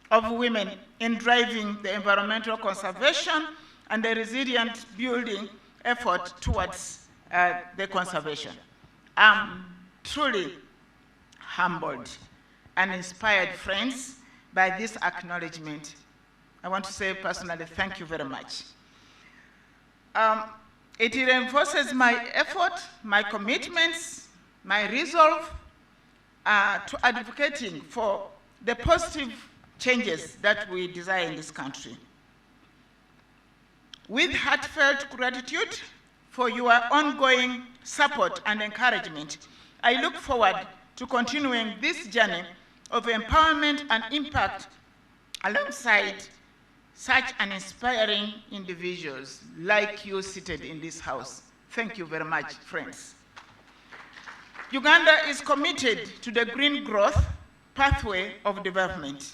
of women in driving the environmental conservation and the resilient building effort towards the conservation. I'm truly humbled and inspired, friends, by this acknowledgement. I want to say personally, thank you very much. It reinforces my effort, my commitments, my resolve to advocating for the positive changes that we desire in this country. With heartfelt gratitude for your ongoing support and encouragement, I look forward to continuing this journey of empowerment and impact alongside such an inspiring individuals like you seated in this house. Thank you very much, friends. Uganda is committed to the green growth pathway of development.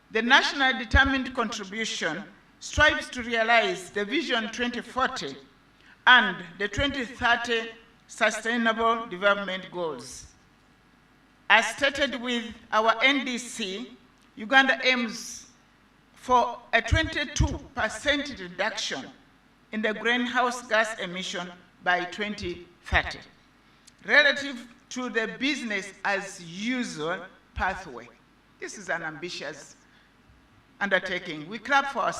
The National Determined Contribution strives to realize the Vision 2040 and the 2030 Sustainable Development Goals. As stated with our NDC, Uganda aims for a 22% reduction in the greenhouse gas emission by 2030, relative to the business as usual pathway. This is an ambitious undertaking. We clap for ourselves.